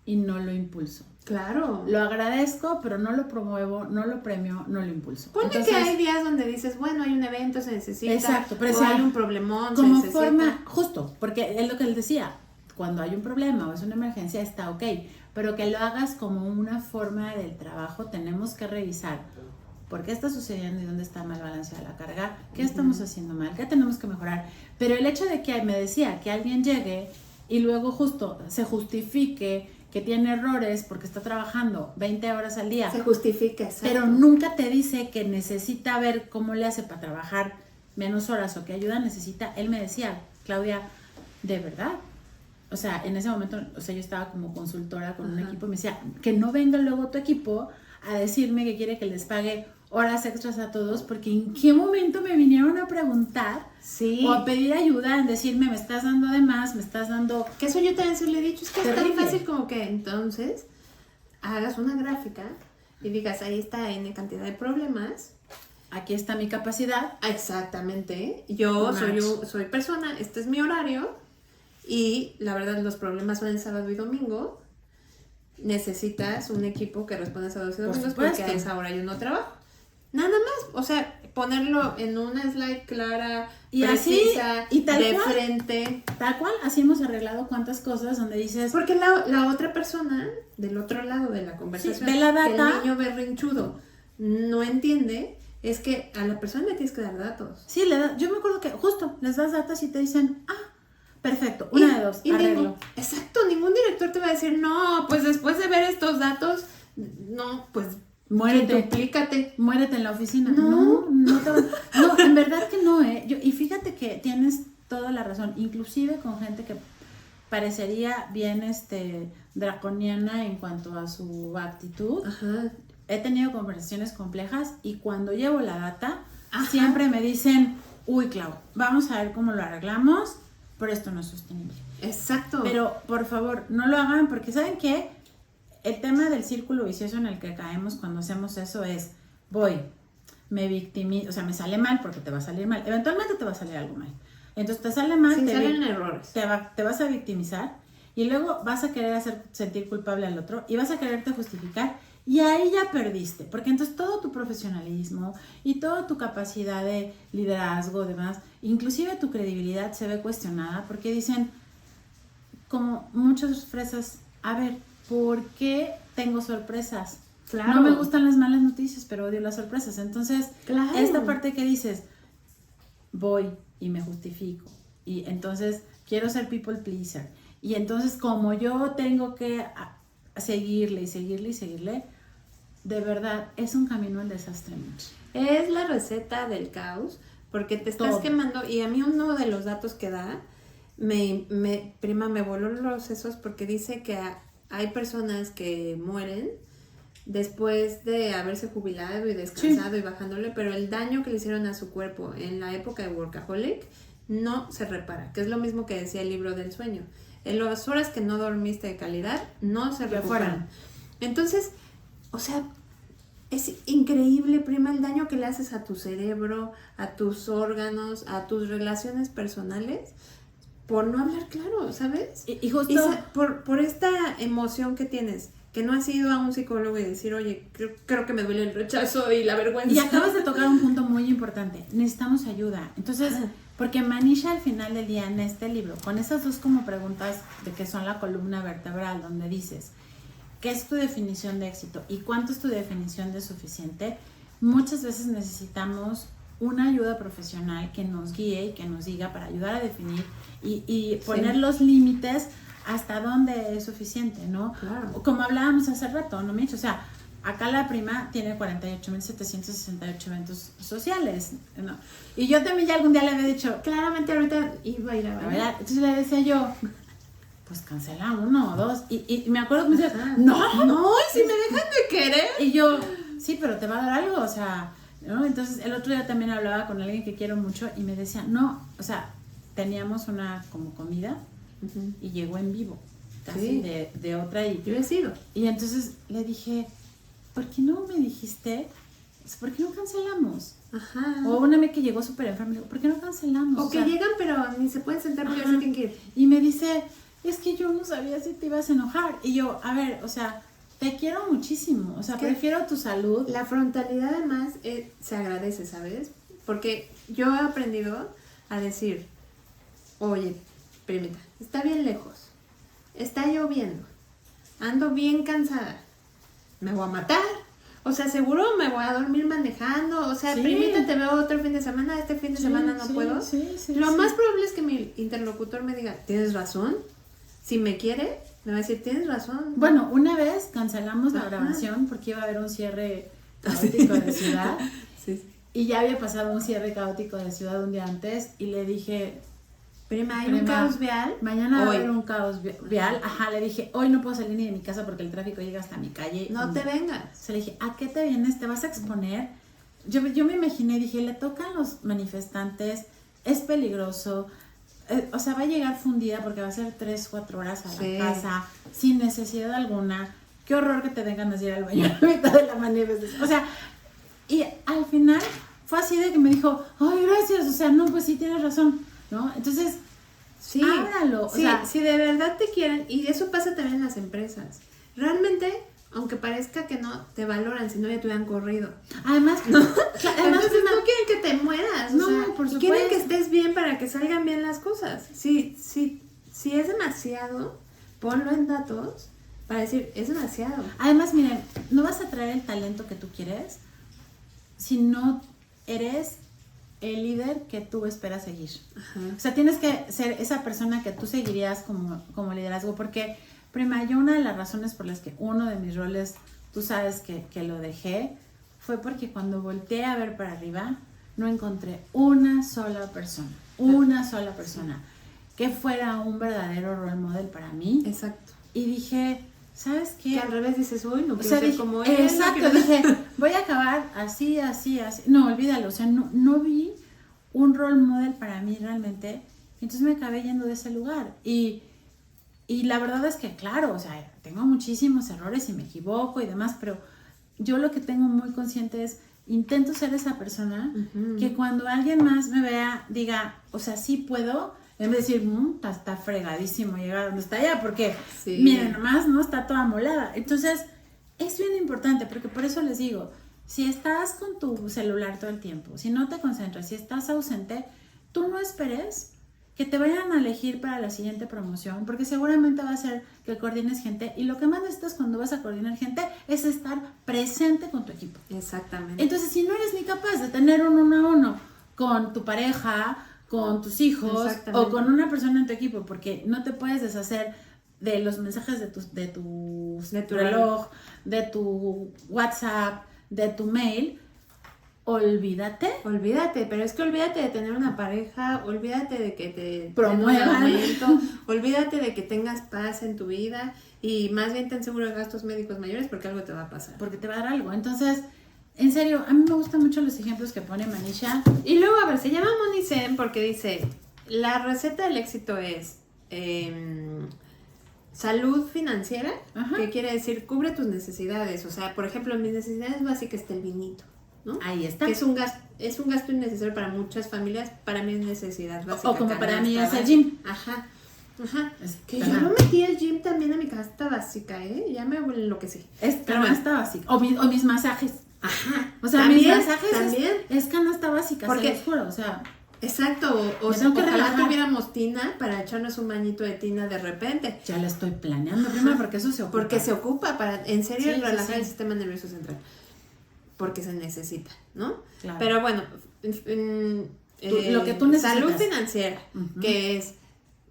Speaker 1: y no lo impulso.
Speaker 2: Claro.
Speaker 1: Lo agradezco, pero no lo promuevo, no lo premio, no lo impulso.
Speaker 2: Ponle que hay días donde dices, bueno, hay un evento, se necesita.
Speaker 1: Exacto, pero
Speaker 2: o hay un problemón,
Speaker 1: como
Speaker 2: se
Speaker 1: forma,
Speaker 2: necesita.
Speaker 1: justo, porque es lo que él decía, cuando hay un problema o es una emergencia está ok, pero que lo hagas como una forma del trabajo, tenemos que revisar por qué está sucediendo y dónde está mal balanceada la carga, qué estamos haciendo mal, qué tenemos que mejorar. Pero el hecho de que me decía que alguien llegue y luego justo se justifique que tiene errores porque está trabajando 20 horas al día.
Speaker 2: Se justifica, exacto.
Speaker 1: Pero nunca te dice que necesita ver cómo le hace para trabajar menos horas o qué ayuda necesita. Él me decía, Claudia, ¿de verdad? O sea, en ese momento, yo estaba como consultora con un equipo y me decía, que no venga luego tu equipo a decirme que quiere que les pague horas extras a todos, porque en qué momento me vinieron a preguntar o a pedir ayuda, en decirme, me estás dando de más, me estás dando...
Speaker 2: Que eso yo también se le he dicho, es que
Speaker 1: terrible.
Speaker 2: Es tan fácil como que entonces hagas una gráfica y digas, ahí está N cantidad de problemas,
Speaker 1: aquí está mi capacidad.
Speaker 2: Exactamente. Yo soy persona, este es mi horario y la verdad los problemas son el sábado y domingo. Necesitas un equipo que responda sábados y domingos porque a esa hora yo no trabajo. Nada más, o sea, ponerlo en una slide clara y precisa, así, y tal de cual, frente.
Speaker 1: Tal cual, así hemos arreglado cuántas cosas donde dices...
Speaker 2: Porque la otra persona, del otro lado de la conversación,
Speaker 1: ve la data,
Speaker 2: que el niño berrinchudo no entiende, es que a la persona le tienes que dar datos.
Speaker 1: Sí, yo me acuerdo que justo les das datos y te dicen, perfecto, una de dos, arreglo.
Speaker 2: Exacto, ningún director te va a decir, no, pues después de ver estos datos, no, pues...
Speaker 1: Muérete en la oficina. No, en verdad que no, y fíjate que tienes toda la razón, inclusive con gente que parecería bien draconiana en cuanto a su actitud.
Speaker 2: Ajá.
Speaker 1: He tenido conversaciones complejas y cuando llevo la data, siempre me dicen, uy, Clau, vamos a ver cómo lo arreglamos, pero esto no es sostenible.
Speaker 2: Exacto.
Speaker 1: Pero, por favor, no lo hagan porque, ¿saben qué? El tema del círculo vicioso en el que caemos cuando hacemos eso es, me victimizo, o sea, me sale mal porque te va a salir mal. Eventualmente te va a salir algo mal. Entonces te sale mal,
Speaker 2: salen errores.
Speaker 1: Te vas a victimizar y luego vas a querer hacer sentir culpable al otro y vas a quererte justificar y ahí ya perdiste. Porque entonces todo tu profesionalismo y toda tu capacidad de liderazgo, demás, inclusive tu credibilidad se ve cuestionada porque dicen, como muchas fresas, a ver, ¿por qué tengo sorpresas?
Speaker 2: Claro.
Speaker 1: No me gustan las malas noticias, pero odio las sorpresas. Entonces, esta parte que dices, voy y me justifico. Y entonces, quiero ser people pleaser. Y entonces, como yo tengo que seguirle, de verdad, es un camino en desastre, mucho.
Speaker 2: Es la receta del caos, porque te estás quemando. Y a mí uno de los datos que da, prima, me voló los sesos porque dice que hay personas que mueren después de haberse jubilado y descansado y bajándole, pero el daño que le hicieron a su cuerpo en la época de workaholic no se repara, que es lo mismo que decía el libro del sueño. En las horas que no dormiste de calidad, no se recuperan. Entonces, o sea, es increíble, prima, el daño que le haces a tu cerebro, a tus órganos, a tus relaciones personales, por no hablar claro, ¿sabes?
Speaker 1: Y justo
Speaker 2: por esta emoción que tienes, que no has ido a un psicólogo y decir, oye, creo que me duele el rechazo y la vergüenza.
Speaker 1: Y acabas de tocar un punto muy importante, necesitamos ayuda. Entonces, porque Manisha al final del día en este libro, con esas dos como preguntas de que son la columna vertebral, donde dices, ¿qué es tu definición de éxito? ¿Y cuánto es tu definición de suficiente? Muchas veces necesitamos una ayuda profesional que nos guíe y que nos diga para ayudar a definir y poner los límites hasta dónde es suficiente, ¿no?
Speaker 2: Claro.
Speaker 1: Como hablábamos hace rato, ¿no, Mitch? O sea, acá la prima tiene 48,768 eventos sociales, ¿no? Y yo también ya algún día le había dicho, claramente ahorita iba a ir a bailar. Entonces le decía yo, pues cancela 1 o 2. Y me acuerdo que me decía, no,
Speaker 2: si me dejan de querer.
Speaker 1: Y yo, sí, pero te va a dar algo, o sea, ¿no? Entonces el otro día también hablaba con alguien que quiero mucho y me decía, no, o sea, teníamos una como comida y llegó en vivo, casi de otra. Y
Speaker 2: yo he sido.
Speaker 1: Y entonces le dije, ¿por qué no me dijiste? ¿Por qué no cancelamos?
Speaker 2: Ajá.
Speaker 1: O una amiga que llegó súper enferma, me dijo, ¿por qué no cancelamos?
Speaker 2: O que llegan pero ni se pueden sentar porque ya se tienen que ir.
Speaker 1: Y me dice, es que yo no sabía si te ibas a enojar. Y yo, a ver, o sea, te quiero muchísimo, o sea, prefiero tu salud.
Speaker 2: La frontalidad además se agradece, ¿sabes? Porque yo he aprendido a decir, oye, primita, está bien lejos, está lloviendo, ando bien cansada, me voy a matar, o sea, seguro me voy a dormir manejando, o sea, primita, te veo otro fin de semana, este fin de semana no puedo. Lo más probable es que mi interlocutor me diga, tienes razón, si me quiere, me va a decir, tienes razón.
Speaker 1: Bueno, una vez cancelamos la grabación porque iba a haber un cierre caótico de ciudad. Y ya había pasado un cierre caótico de ciudad un día antes y le dije,
Speaker 2: prima, ¿hay un caos vial?
Speaker 1: Mañana va a haber un caos vial. Ajá, le dije, hoy no puedo salir ni de mi casa porque el tráfico llega hasta mi calle.
Speaker 2: No te vengas.
Speaker 1: Se le dije, ¿a qué te vienes? ¿Te vas a exponer? Yo me imaginé, dije, le tocan los manifestantes, es peligroso. O sea, va a llegar fundida porque va a ser 3-4 horas a la casa, sin necesidad alguna. Qué horror que te vengan a ir al baño a la mitad de la manifestación. O sea, y al final fue así de que me dijo, ay, gracias, o sea, no, pues sí tienes razón, ¿no? Entonces,
Speaker 2: sí,
Speaker 1: háblalo.
Speaker 2: Sí, si de verdad te quieren, y eso pasa también en las empresas, realmente, aunque parezca que no, te valoran, si no ya te hubieran corrido.
Speaker 1: Además,
Speaker 2: entonces no quieren que te mueras,
Speaker 1: no,
Speaker 2: o sea,
Speaker 1: por supuesto.
Speaker 2: quieren que estés bien para que salgan bien las cosas. Si es demasiado, ponlo en datos para decir, es demasiado.
Speaker 1: Además, miren, no vas a traer el talento que tú quieres si no eres el líder que tú esperas seguir.
Speaker 2: Ajá.
Speaker 1: O sea, tienes que ser esa persona que tú seguirías como liderazgo, porque, prima, yo una de las razones por las que uno de mis roles, tú sabes que lo dejé, fue porque cuando volteé a ver para arriba, no encontré una sola persona que fuera un verdadero role model para mí.
Speaker 2: Exacto.
Speaker 1: Y dije, ¿sabes qué?
Speaker 2: Que al revés dices, uy, no quiero ser
Speaker 1: dije,
Speaker 2: como él.
Speaker 1: Exacto, dije, voy a acabar así. No, olvídalo, o sea, no vi un role model para mí realmente. Entonces me acabé yendo de ese lugar. Y la verdad es que, claro, o sea, tengo muchísimos errores y me equivoco y demás, pero yo lo que tengo muy consciente es, intento ser esa persona que cuando alguien más me vea, diga, o sea, sí puedo, en vez de decir, está fregadísimo llegar donde está allá, porque miren, nomás, ¿no? Está toda molada. Entonces, es bien importante, porque por eso les digo, si estás con tu celular todo el tiempo, si no te concentras, si estás ausente, tú no esperes que te vayan a elegir para la siguiente promoción, porque seguramente va a ser que coordines gente, y lo que más necesitas cuando vas a coordinar gente es estar presente con tu equipo.
Speaker 2: Exactamente.
Speaker 1: Entonces, si no eres ni capaz de tener un 1 a 1 con tu pareja, con tus hijos o con una persona en tu equipo, porque no te puedes deshacer de los mensajes de tu reloj, de tu WhatsApp, de tu mail, olvídate,
Speaker 2: pero es que olvídate de tener una pareja, olvídate de que te
Speaker 1: promuevan,
Speaker 2: olvídate de que tengas paz en tu vida y más bien ten seguro de gastos médicos mayores porque algo te va a pasar.
Speaker 1: Porque te va a dar algo. Entonces, en serio, a mí me gustan mucho los ejemplos que pone Manisha.
Speaker 2: Y luego, a ver, se llama Money Zen porque dice, la receta del éxito es salud financiera, que quiere decir cubre tus necesidades. O sea, por ejemplo, mis necesidades básicas está el vinito, ¿no?
Speaker 1: Ahí está.
Speaker 2: Que es un gasto innecesario para muchas familias, para mí es necesidad básica.
Speaker 1: O como para mí es el gym.
Speaker 2: Ajá. Que yo no metí el gym también a mi canasta básica, ya me enloquecí.
Speaker 1: Es canasta básica. O mis masajes.
Speaker 2: Ajá.
Speaker 1: O sea,
Speaker 2: ¿También?
Speaker 1: mis masajes es canasta básica,
Speaker 2: porque,
Speaker 1: se los juro, o sea.
Speaker 2: Exacto, ojalá tuviéramos tina para echarnos un bañito de tina de repente.
Speaker 1: Ya la estoy planeando primero porque eso se ocupa.
Speaker 2: Porque se ocupa para, en serio, relajar el sistema nervioso central. Porque se necesita, ¿no?
Speaker 1: Claro.
Speaker 2: Pero bueno,
Speaker 1: lo que tú necesitas.
Speaker 2: Salud financiera, que es,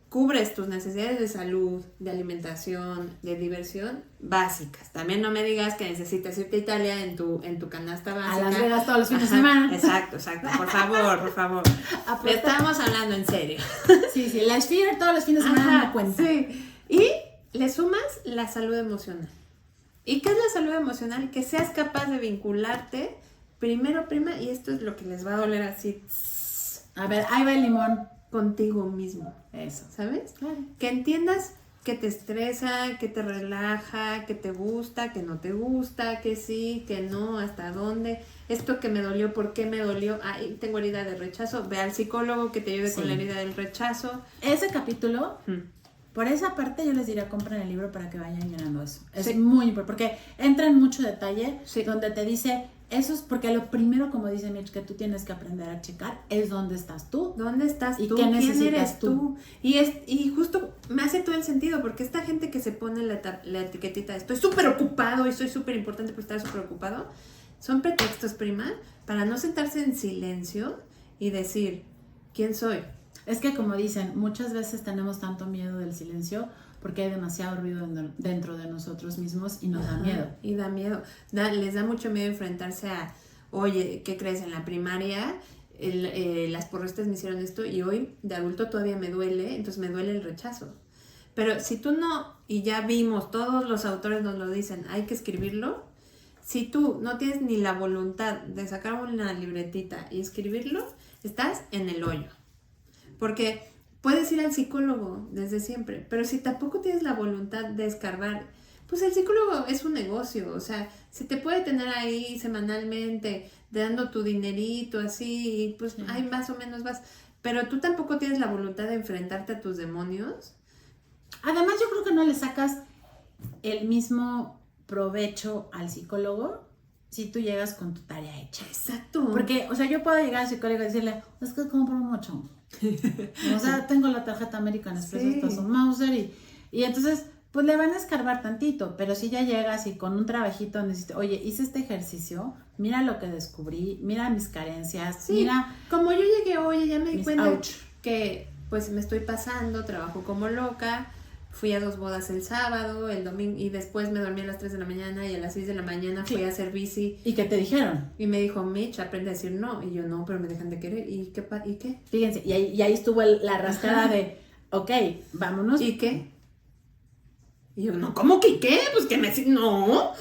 Speaker 2: cubres tus necesidades de salud, de alimentación, de diversión básicas. También no me digas que necesitas irte a Italia en tu canasta básica.
Speaker 1: A Las Vegas todos los fines de semana.
Speaker 2: Exacto. Por favor. Estamos hablando en serio.
Speaker 1: Sí, la Sphere todos los fines de semana no cuenta.
Speaker 2: Sí. Y le sumas la salud emocional. ¿Y qué es la salud emocional? Que seas capaz de vincularte primero, prima, y esto es lo que les va a doler así.
Speaker 1: A ver, ahí va el limón.
Speaker 2: Contigo mismo.
Speaker 1: Eso.
Speaker 2: ¿Sabes?
Speaker 1: Claro.
Speaker 2: Que entiendas que te estresa, que te relaja, que te gusta, que no te gusta, que sí, que no, hasta dónde. Esto que me dolió, ¿por qué me dolió? Ay, tengo herida de rechazo. Ve al psicólogo que te ayude con la herida del rechazo.
Speaker 1: Ese capítulo, por esa parte yo les diría, compren el libro para que vayan llenando eso. Es muy importante, porque entra en mucho detalle donde te dice, eso es porque lo primero, como dice Mitch, que tú tienes que aprender a checar es dónde estás tú.
Speaker 2: ¿Dónde estás
Speaker 1: y
Speaker 2: tú?
Speaker 1: ¿Qué
Speaker 2: ¿Quién
Speaker 1: necesitas
Speaker 2: eres tú? Y justo me hace todo el sentido, porque esta gente que se pone la etiquetita, estoy súper ocupado y soy súper importante por estar súper ocupado, son pretextos, prima, para no sentarse en silencio y decir, ¿quién soy?
Speaker 1: Es que como dicen, muchas veces tenemos tanto miedo del silencio porque hay demasiado ruido dentro de nosotros mismos y nos da miedo.
Speaker 2: Y da miedo. Les da mucho miedo enfrentarse a, oye, ¿qué crees? En la primaria las porristas me hicieron esto y hoy de adulto todavía me duele, entonces me duele el rechazo. Pero si tú no, y ya vimos, todos los autores nos lo dicen, hay que escribirlo. Si tú no tienes ni la voluntad de sacar una libretita y escribirlo, estás en el hoyo. Porque puedes ir al psicólogo desde siempre, pero si tampoco tienes la voluntad de escarbar, pues el psicólogo es un negocio, o sea, se te puede tener ahí semanalmente, dando tu dinerito así, y pues ahí más o menos vas, pero tú tampoco tienes la voluntad de enfrentarte a tus demonios.
Speaker 1: Además, yo creo que no le sacas el mismo provecho al psicólogo si tú llegas con tu tarea hecha.
Speaker 2: Exacto.
Speaker 1: Porque, o sea, yo puedo llegar al psicólogo y decirle, es que compro mucho. O sea, tengo la tarjeta American Express, hasta su Mauser, y entonces, pues le van a escarbar tantito, pero si ya llegas y con un trabajito donde dices, oye, hice este ejercicio, mira lo que descubrí, mira mis carencias, mira...
Speaker 2: Como yo llegué hoy, ya me di cuenta que pues me estoy pasando, trabajo como loca, fui a 2 bodas el sábado, el domingo, y después me dormí a las 3 de la mañana, y a las 6 de la mañana fui a hacer bici.
Speaker 1: ¿Y qué te dijeron?
Speaker 2: Y me dijo, Mitch, aprende a decir no. Y yo, no, pero me dejan de querer. ¿Y qué?
Speaker 1: Fíjense, y ahí estuvo la rascada de, ok, vámonos.
Speaker 2: ¿Y qué? Y yo, no, ¿cómo que qué? Pues que me... No.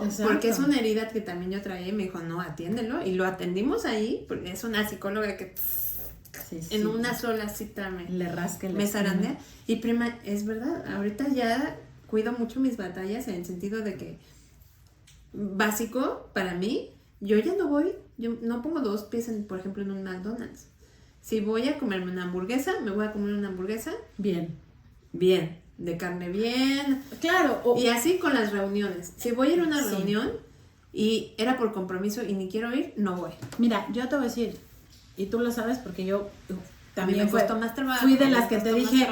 Speaker 2: Exacto. Porque es una herida que también yo traía, y me dijo, no, atiéndelo. Y lo atendimos ahí, porque es una psicóloga que... En una sola cita me zarandea. Y prima, es verdad, ahorita ya cuido mucho mis batallas en el sentido de que básico para mí, yo no pongo 2 pies por ejemplo en un McDonald's. Si voy a comerme una hamburguesa, me voy a comer una hamburguesa bien, de carne bien.
Speaker 1: Claro.
Speaker 2: Y así con las reuniones. Si voy a ir a una reunión y era por compromiso y ni quiero ir, no voy.
Speaker 1: Mira, yo te voy a decir, y tú lo sabes porque yo también
Speaker 2: trabajo,
Speaker 1: fui de las que te dije,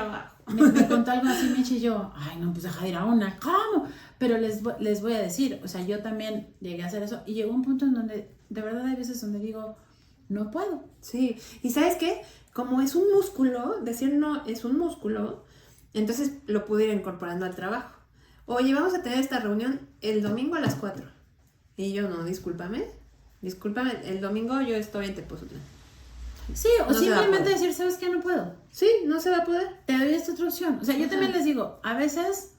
Speaker 1: me contó algo así, Michi, y yo, ay, no, pues deja de ir a una, ¿cómo? Pero les voy a decir, o sea, yo también llegué a hacer eso, y llegó un punto en donde, de verdad hay veces donde digo, no puedo.
Speaker 2: Sí, y ¿sabes qué? Como es un músculo, decir no es un músculo, entonces lo pude ir incorporando al trabajo. Oye, vamos a tener esta reunión el domingo a las 4. Y yo, no, discúlpame, el domingo yo estoy en Tepoztlán.
Speaker 1: Sí, o no simplemente decir, ¿sabes qué? No puedo.
Speaker 2: Sí, no se va a poder.
Speaker 1: Te doy esta otra opción. O sea, yo también les digo, a veces,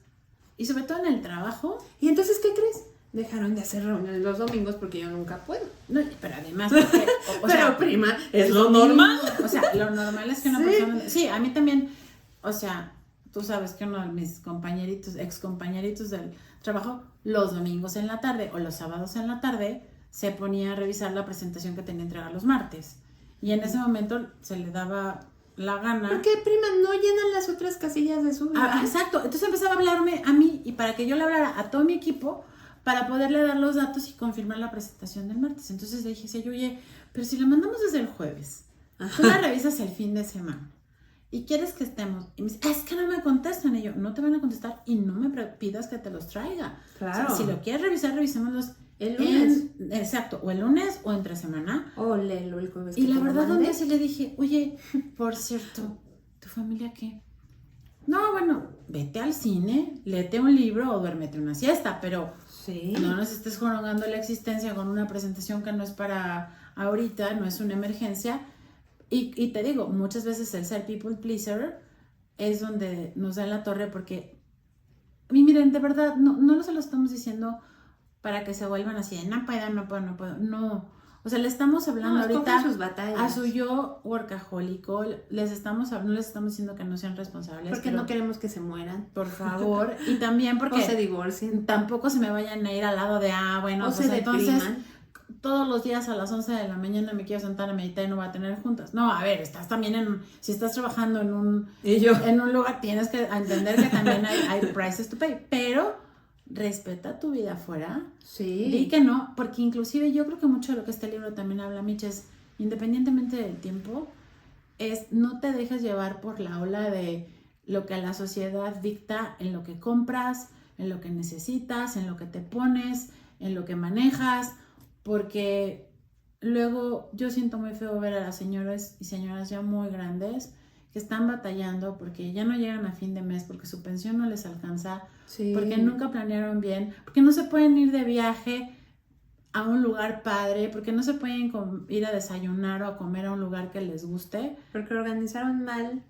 Speaker 1: y sobre todo en el trabajo.
Speaker 2: ¿Y entonces qué crees? Dejaron de hacer reuniones los domingos porque yo nunca puedo.
Speaker 1: No, pero además, porque,
Speaker 2: pero sea, prima, es lo normal.
Speaker 1: O sea, lo normal es que una persona... Sí, a mí también, o sea, tú sabes que uno de mis ex compañeritos del trabajo, los domingos en la tarde o los sábados en la tarde, se ponía a revisar la presentación que tenía que entregar los martes. Y en ese momento se le daba la gana.
Speaker 2: ¿Por qué, prima? No llenan las otras casillas de su vida.
Speaker 1: Exacto. Entonces empezaba a hablarme a mí, y para que yo le hablara a todo mi equipo, para poderle dar los datos y confirmar la presentación del martes. Entonces le dije, oye, pero si la mandamos desde el jueves, tú la revisas el fin de semana y quieres que estemos. Y me dice, es que no me contestan. Y yo, no te van a contestar y no me pidas que te los traiga.
Speaker 2: Claro.
Speaker 1: O sea, si lo quieres revisar, revisémoslos el lunes. Exacto, o el lunes o entre semana.
Speaker 2: O léelo el jueves.
Speaker 1: Y la verdad, un día sí le dije, oye, por cierto, ¿tu familia qué? No, bueno, vete al cine, léete un libro o duérmete una siesta, pero no nos estés jorongando la existencia con una presentación que no es para ahorita, no es una emergencia. Y te digo, muchas veces el ser people pleaser es donde nos da en la torre, porque, miren, de verdad, no se lo estamos diciendo para que se vuelvan así de no puedo. No. O sea, le estamos hablando ahorita
Speaker 2: sus batallas.
Speaker 1: A su yo workahólico. No les estamos diciendo que no sean responsables.
Speaker 2: Porque no queremos que se mueran.
Speaker 1: Por favor. Y también porque...
Speaker 2: O se divorcien.
Speaker 1: Tampoco se me vayan a ir al lado de, bueno,
Speaker 2: o
Speaker 1: pues
Speaker 2: se
Speaker 1: entonces...
Speaker 2: depriman.
Speaker 1: Todos los días a las 11 de la mañana me quiero sentar a meditar y no voy a tener juntas. No, a ver, estás también si estás trabajando en un lugar, tienes que entender que también hay prices to pay. Pero respeta tu vida afuera.
Speaker 2: Sí.
Speaker 1: Di que no, porque inclusive yo creo que mucho de lo que este libro también habla, Mitch, es, independientemente del tiempo, es no te dejes llevar por la ola de lo que la sociedad dicta en lo que compras, en lo que necesitas, en lo que te pones, en lo que manejas, porque luego yo siento muy feo ver a las señoras y señoras ya muy grandes que están batallando porque ya no llegan a fin de mes, porque su pensión no les alcanza, porque nunca planearon bien, porque no se pueden ir de viaje a un lugar padre, porque no se pueden ir a desayunar o a comer a un lugar que les guste.
Speaker 2: Porque organizaron mal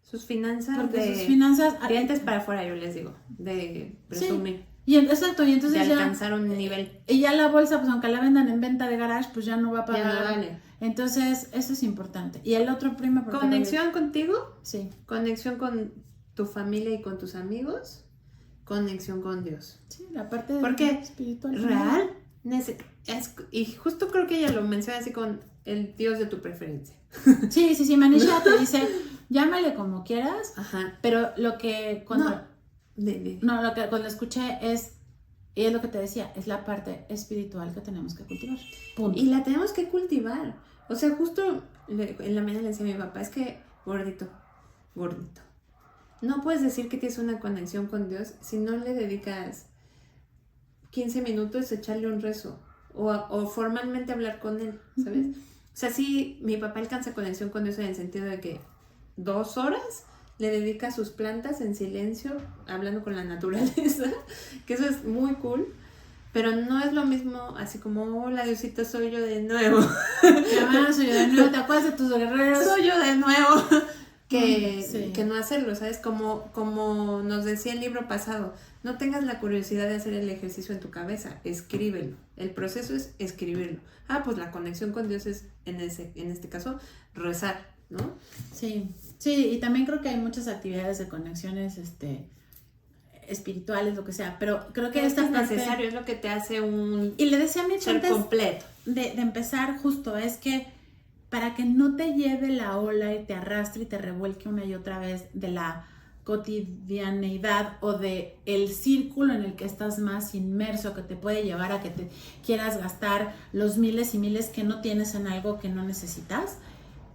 Speaker 2: sus finanzas.
Speaker 1: Porque sus finanzas...
Speaker 2: Dientes para afuera, yo les digo, de presumir.
Speaker 1: Sí. Exacto, y entonces
Speaker 2: de alcanzar un nivel.
Speaker 1: Y ya la bolsa, pues aunque la vendan en venta de garage, pues ya no va a pagar.
Speaker 2: Ya no vale.
Speaker 1: Entonces, eso es importante. Y el otro prima...
Speaker 2: ¿Conexión contigo?
Speaker 1: Sí.
Speaker 2: Conexión con tu familia y con tus amigos. conexión con Dios.
Speaker 1: Sí, la parte
Speaker 2: espiritual. Real, y justo creo que ella lo menciona así con el Dios de tu preferencia.
Speaker 1: Sí, Manisha te dice, llámale como quieras,
Speaker 2: ajá,
Speaker 1: pero lo que cuando...
Speaker 2: No,
Speaker 1: lo que cuando escuché y es lo que te decía, es la parte espiritual que tenemos que cultivar. Punto.
Speaker 2: Y la tenemos que cultivar. O sea, justo en la mañana le decía a mi papá, es que gordito, no puedes decir que tienes una conexión con Dios si no le dedicas 15 minutos a echarle un rezo o formalmente hablar con él, ¿sabes? Uh-huh. O sea, sí, mi papá alcanza conexión con Dios en el sentido de que 2 horas le dedica a sus plantas en silencio, hablando con la naturaleza, que eso es muy cool, pero no es lo mismo así como, hola Diosito, soy yo de nuevo.
Speaker 1: Soy yo de nuevo, ¿te acuerdas de tus guerreros?
Speaker 2: Soy yo de nuevo. Que no hacerlo, ¿sabes? Como nos decía el libro pasado, no tengas la curiosidad de hacer el ejercicio en tu cabeza, escríbelo. El proceso es escribirlo. Pues la conexión con Dios es, en este caso, rezar, ¿no?
Speaker 1: Sí, y también creo que hay muchas actividades de conexiones espirituales, lo que sea, pero creo que
Speaker 2: esta es necesario, es lo que te hace un
Speaker 1: y le decía a mi
Speaker 2: ser completo.
Speaker 1: De empezar justo, es que para que no te lleve la ola y te arrastre y te revuelque una y otra vez de la cotidianeidad o de el círculo en el que estás más inmerso, que te puede llevar a que te quieras gastar los miles y miles que no tienes en algo que no necesitas.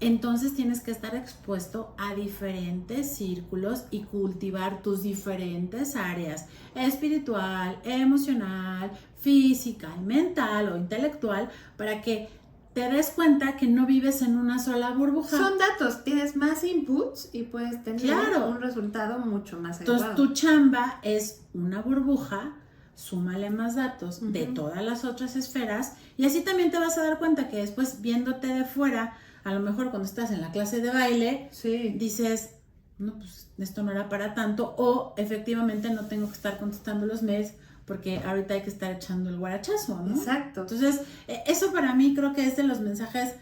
Speaker 1: Entonces tienes que estar expuesto a diferentes círculos y cultivar tus diferentes áreas, espiritual, emocional, física, mental o intelectual, para que te des cuenta que no vives en una sola burbuja.
Speaker 2: Son datos, tienes más inputs y puedes tener un resultado mucho más adecuado.
Speaker 1: Entonces tu chamba es una burbuja, súmale más datos de todas las otras esferas y así también te vas a dar cuenta que después viéndote de fuera, a lo mejor cuando estás en la clase de baile, dices, no, pues esto no era para tanto, o efectivamente no tengo que estar contestando los mails porque ahorita hay que estar echando el guarachazo, ¿no?
Speaker 2: Exacto.
Speaker 1: Entonces, eso para mí creo que es de los mensajes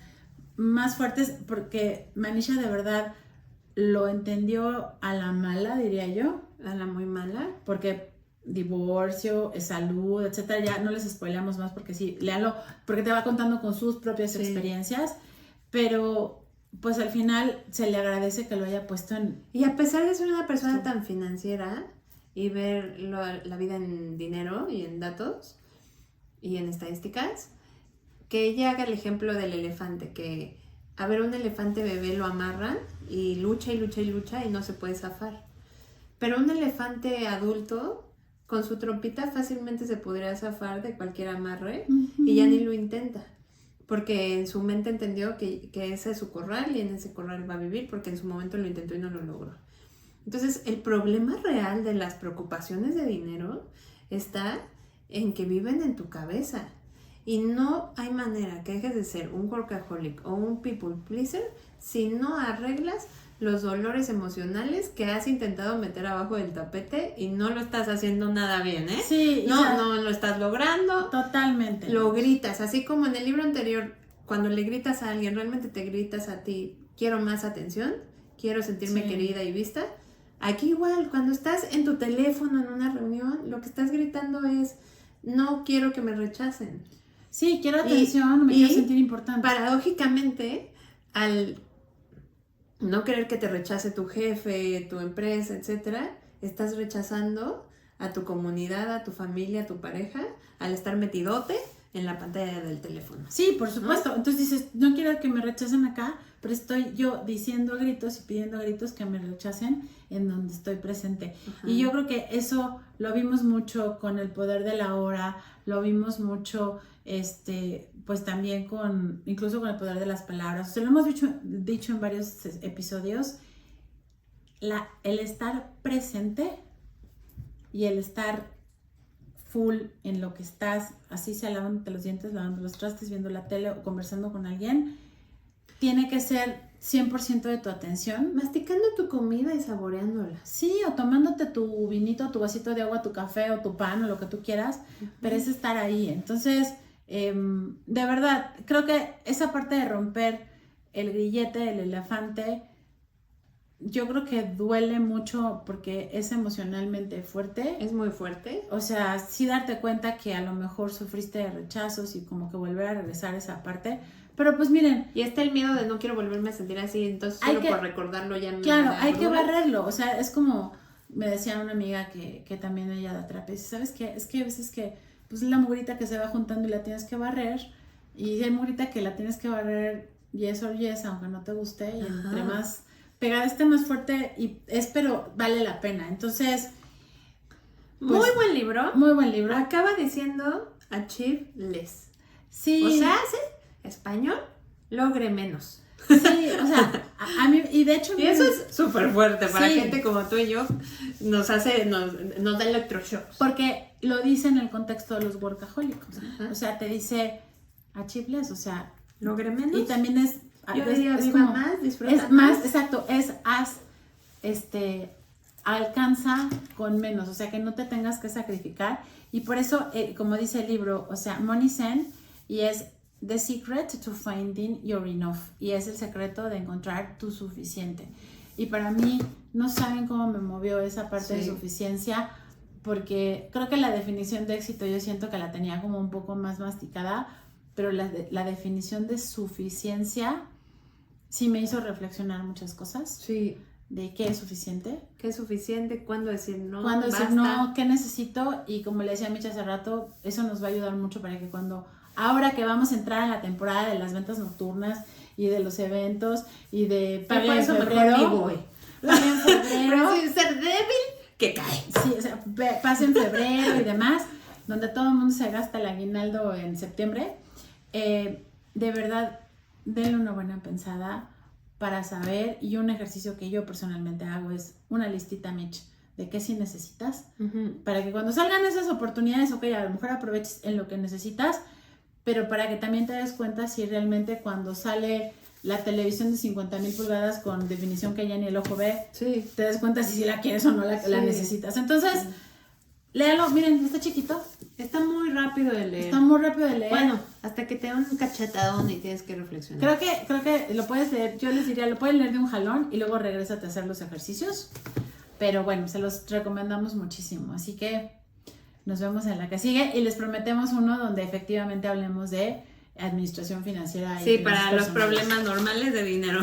Speaker 1: más fuertes porque Manisha de verdad lo entendió a la mala, diría yo.
Speaker 2: A la muy mala.
Speaker 1: Porque divorcio, salud, etcétera, ya no les spoileamos más porque sí, léalo, porque te va contando con sus propias experiencias. Pero pues al final se le agradece que lo haya puesto en...
Speaker 2: Y a pesar de ser una persona tan financiera y ver la vida en dinero y en datos y en estadísticas, que ella haga el ejemplo del elefante, que a ver un elefante bebé lo amarran y lucha y no se puede zafar. Pero un elefante adulto con su trompita fácilmente se podría zafar de cualquier amarre y ya ni lo intenta. Porque en su mente entendió que ese es su corral y en ese corral va a vivir porque en su momento lo intentó y no lo logró. Entonces, el problema real de las preocupaciones de dinero está en que viven en tu cabeza. Y no hay manera que dejes de ser un workaholic o un people pleaser si no arreglas los dolores emocionales que has intentado meter abajo del tapete y no lo estás haciendo nada bien, ¿eh?
Speaker 1: Sí.
Speaker 2: No lo estás logrando.
Speaker 1: Totalmente.
Speaker 2: Lo gritas, así como en el libro anterior, cuando le gritas a alguien, realmente te gritas a ti, quiero más atención, quiero sentirme querida y vista. Aquí igual, cuando estás en tu teléfono en una reunión, lo que estás gritando es, no quiero que me rechacen.
Speaker 1: Sí, quiero atención, me quiero sentir importante.
Speaker 2: Paradójicamente, al no querer que te rechace tu jefe, tu empresa, etcétera, estás rechazando a tu comunidad, a tu familia, a tu pareja, al estar metidote en la pantalla del teléfono.
Speaker 1: Sí, por supuesto. ¿No? Entonces dices, no quiero que me rechacen acá, pero estoy yo diciendo a gritos y pidiendo a gritos que me rechacen en donde estoy presente. Ajá. Y yo creo que eso lo vimos mucho con el poder de la hora, lo vimos mucho pues también incluso con el poder de las palabras. O sea, lo hemos dicho en varios episodios, el estar presente y el estar full en lo que estás, así sea lavándote los dientes, lavando los trastes, viendo la tele o conversando con alguien, tiene que ser 100% de tu atención.
Speaker 2: Masticando tu comida y saboreándola.
Speaker 1: Sí, o tomándote tu vinito, tu vasito de agua, tu café o tu pan o lo que tú quieras, pero es estar ahí. Entonces, de verdad, creo que esa parte de romper el grillete, el elefante, yo creo que duele mucho porque es emocionalmente fuerte.
Speaker 2: Es muy fuerte.
Speaker 1: O sea, sí darte cuenta que a lo mejor sufriste de rechazos y como que volver a regresar a esa parte. Pero pues miren.
Speaker 2: Y está el miedo de no quiero volverme a sentir así, entonces solo por recordarlo ya me
Speaker 1: Claro,
Speaker 2: da
Speaker 1: hay que
Speaker 2: dolor.
Speaker 1: barrerlo. O sea, es como me decía una amiga que también ella da terapia. ¿Sabes qué? Es que a veces que pues la mugrita que se va juntando y la tienes que barrer. Y hay mugrita que la tienes que barrer yes or yes, aunque no te guste. Y entre más pegada esté más fuerte, pero vale la pena. Entonces,
Speaker 2: pues, muy buen libro.
Speaker 1: Muy buen libro.
Speaker 2: Acaba diciendo Achieve Less.
Speaker 1: Sí.
Speaker 2: O sea, español, logre menos.
Speaker 1: Sí, o sea, a mí, y de hecho...
Speaker 2: Y eso es súper fuerte para gente como tú y yo, nos da electroshocks.
Speaker 1: Porque lo dice en el contexto de los workahólicos. O sea, te dice Achieve Less, o sea...
Speaker 2: Logre menos.
Speaker 1: Y también es...
Speaker 2: Yo diría, viva como, más, disfruta
Speaker 1: es más. Exacto, alcanza con menos, o sea, que no te tengas que sacrificar. Y por eso, como dice el libro, o sea, Money Zen, y es The Secret to Finding Your Enough, y es el secreto de encontrar tu suficiente. Y para mí, no saben cómo me movió esa parte de suficiencia, porque creo que la definición de éxito yo siento que la tenía como un poco más masticada, pero la definición de suficiencia sí me hizo reflexionar muchas cosas.
Speaker 2: Sí.
Speaker 1: De qué es suficiente.
Speaker 2: ¿Qué es suficiente? ¿Cuándo decir no?
Speaker 1: ¿Cuándo decir no? ¿Qué necesito? Y como le decía a Micha hace rato, eso nos va a ayudar mucho para que ahora que vamos a entrar en la temporada de las ventas nocturnas y de los eventos y de
Speaker 2: pagar en febrero.
Speaker 1: Pagar en febrero.
Speaker 2: Pero sin ser débil, que cae.
Speaker 1: Sí, o sea, pasa en febrero y demás, donde todo el mundo se gasta el aguinaldo en septiembre. De verdad, denle una buena pensada para saber, y un ejercicio que yo personalmente hago es una listita, Mitch, de qué sí necesitas, para que cuando salgan esas oportunidades, ok, a lo mejor aproveches en lo que necesitas, pero para que también te des cuenta si realmente cuando sale la televisión de 50,000 pulgadas con definición que ya ni el ojo ve, te des cuenta si la quieres o no la necesitas. Entonces, léalo, miren, está chiquito.
Speaker 2: Está muy rápido de leer.
Speaker 1: Bueno,
Speaker 2: hasta que te da un cachetadón y tienes que reflexionar.
Speaker 1: Creo que lo puedes leer, yo les diría, lo pueden leer de un jalón y luego regrésate a hacer los ejercicios. Pero bueno, se los recomendamos muchísimo. Así que nos vemos en la que sigue y les prometemos uno donde efectivamente hablemos de administración financiera.
Speaker 2: Sí, para los problemas normales de dinero.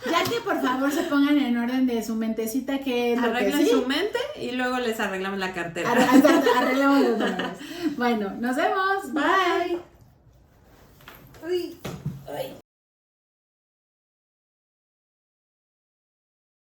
Speaker 1: Ya que por favor se pongan en orden de su mentecita, que es
Speaker 2: arreglen su mente y luego les arreglamos la cartera.
Speaker 1: Arreglamos los números. Bueno, nos vemos. Bye.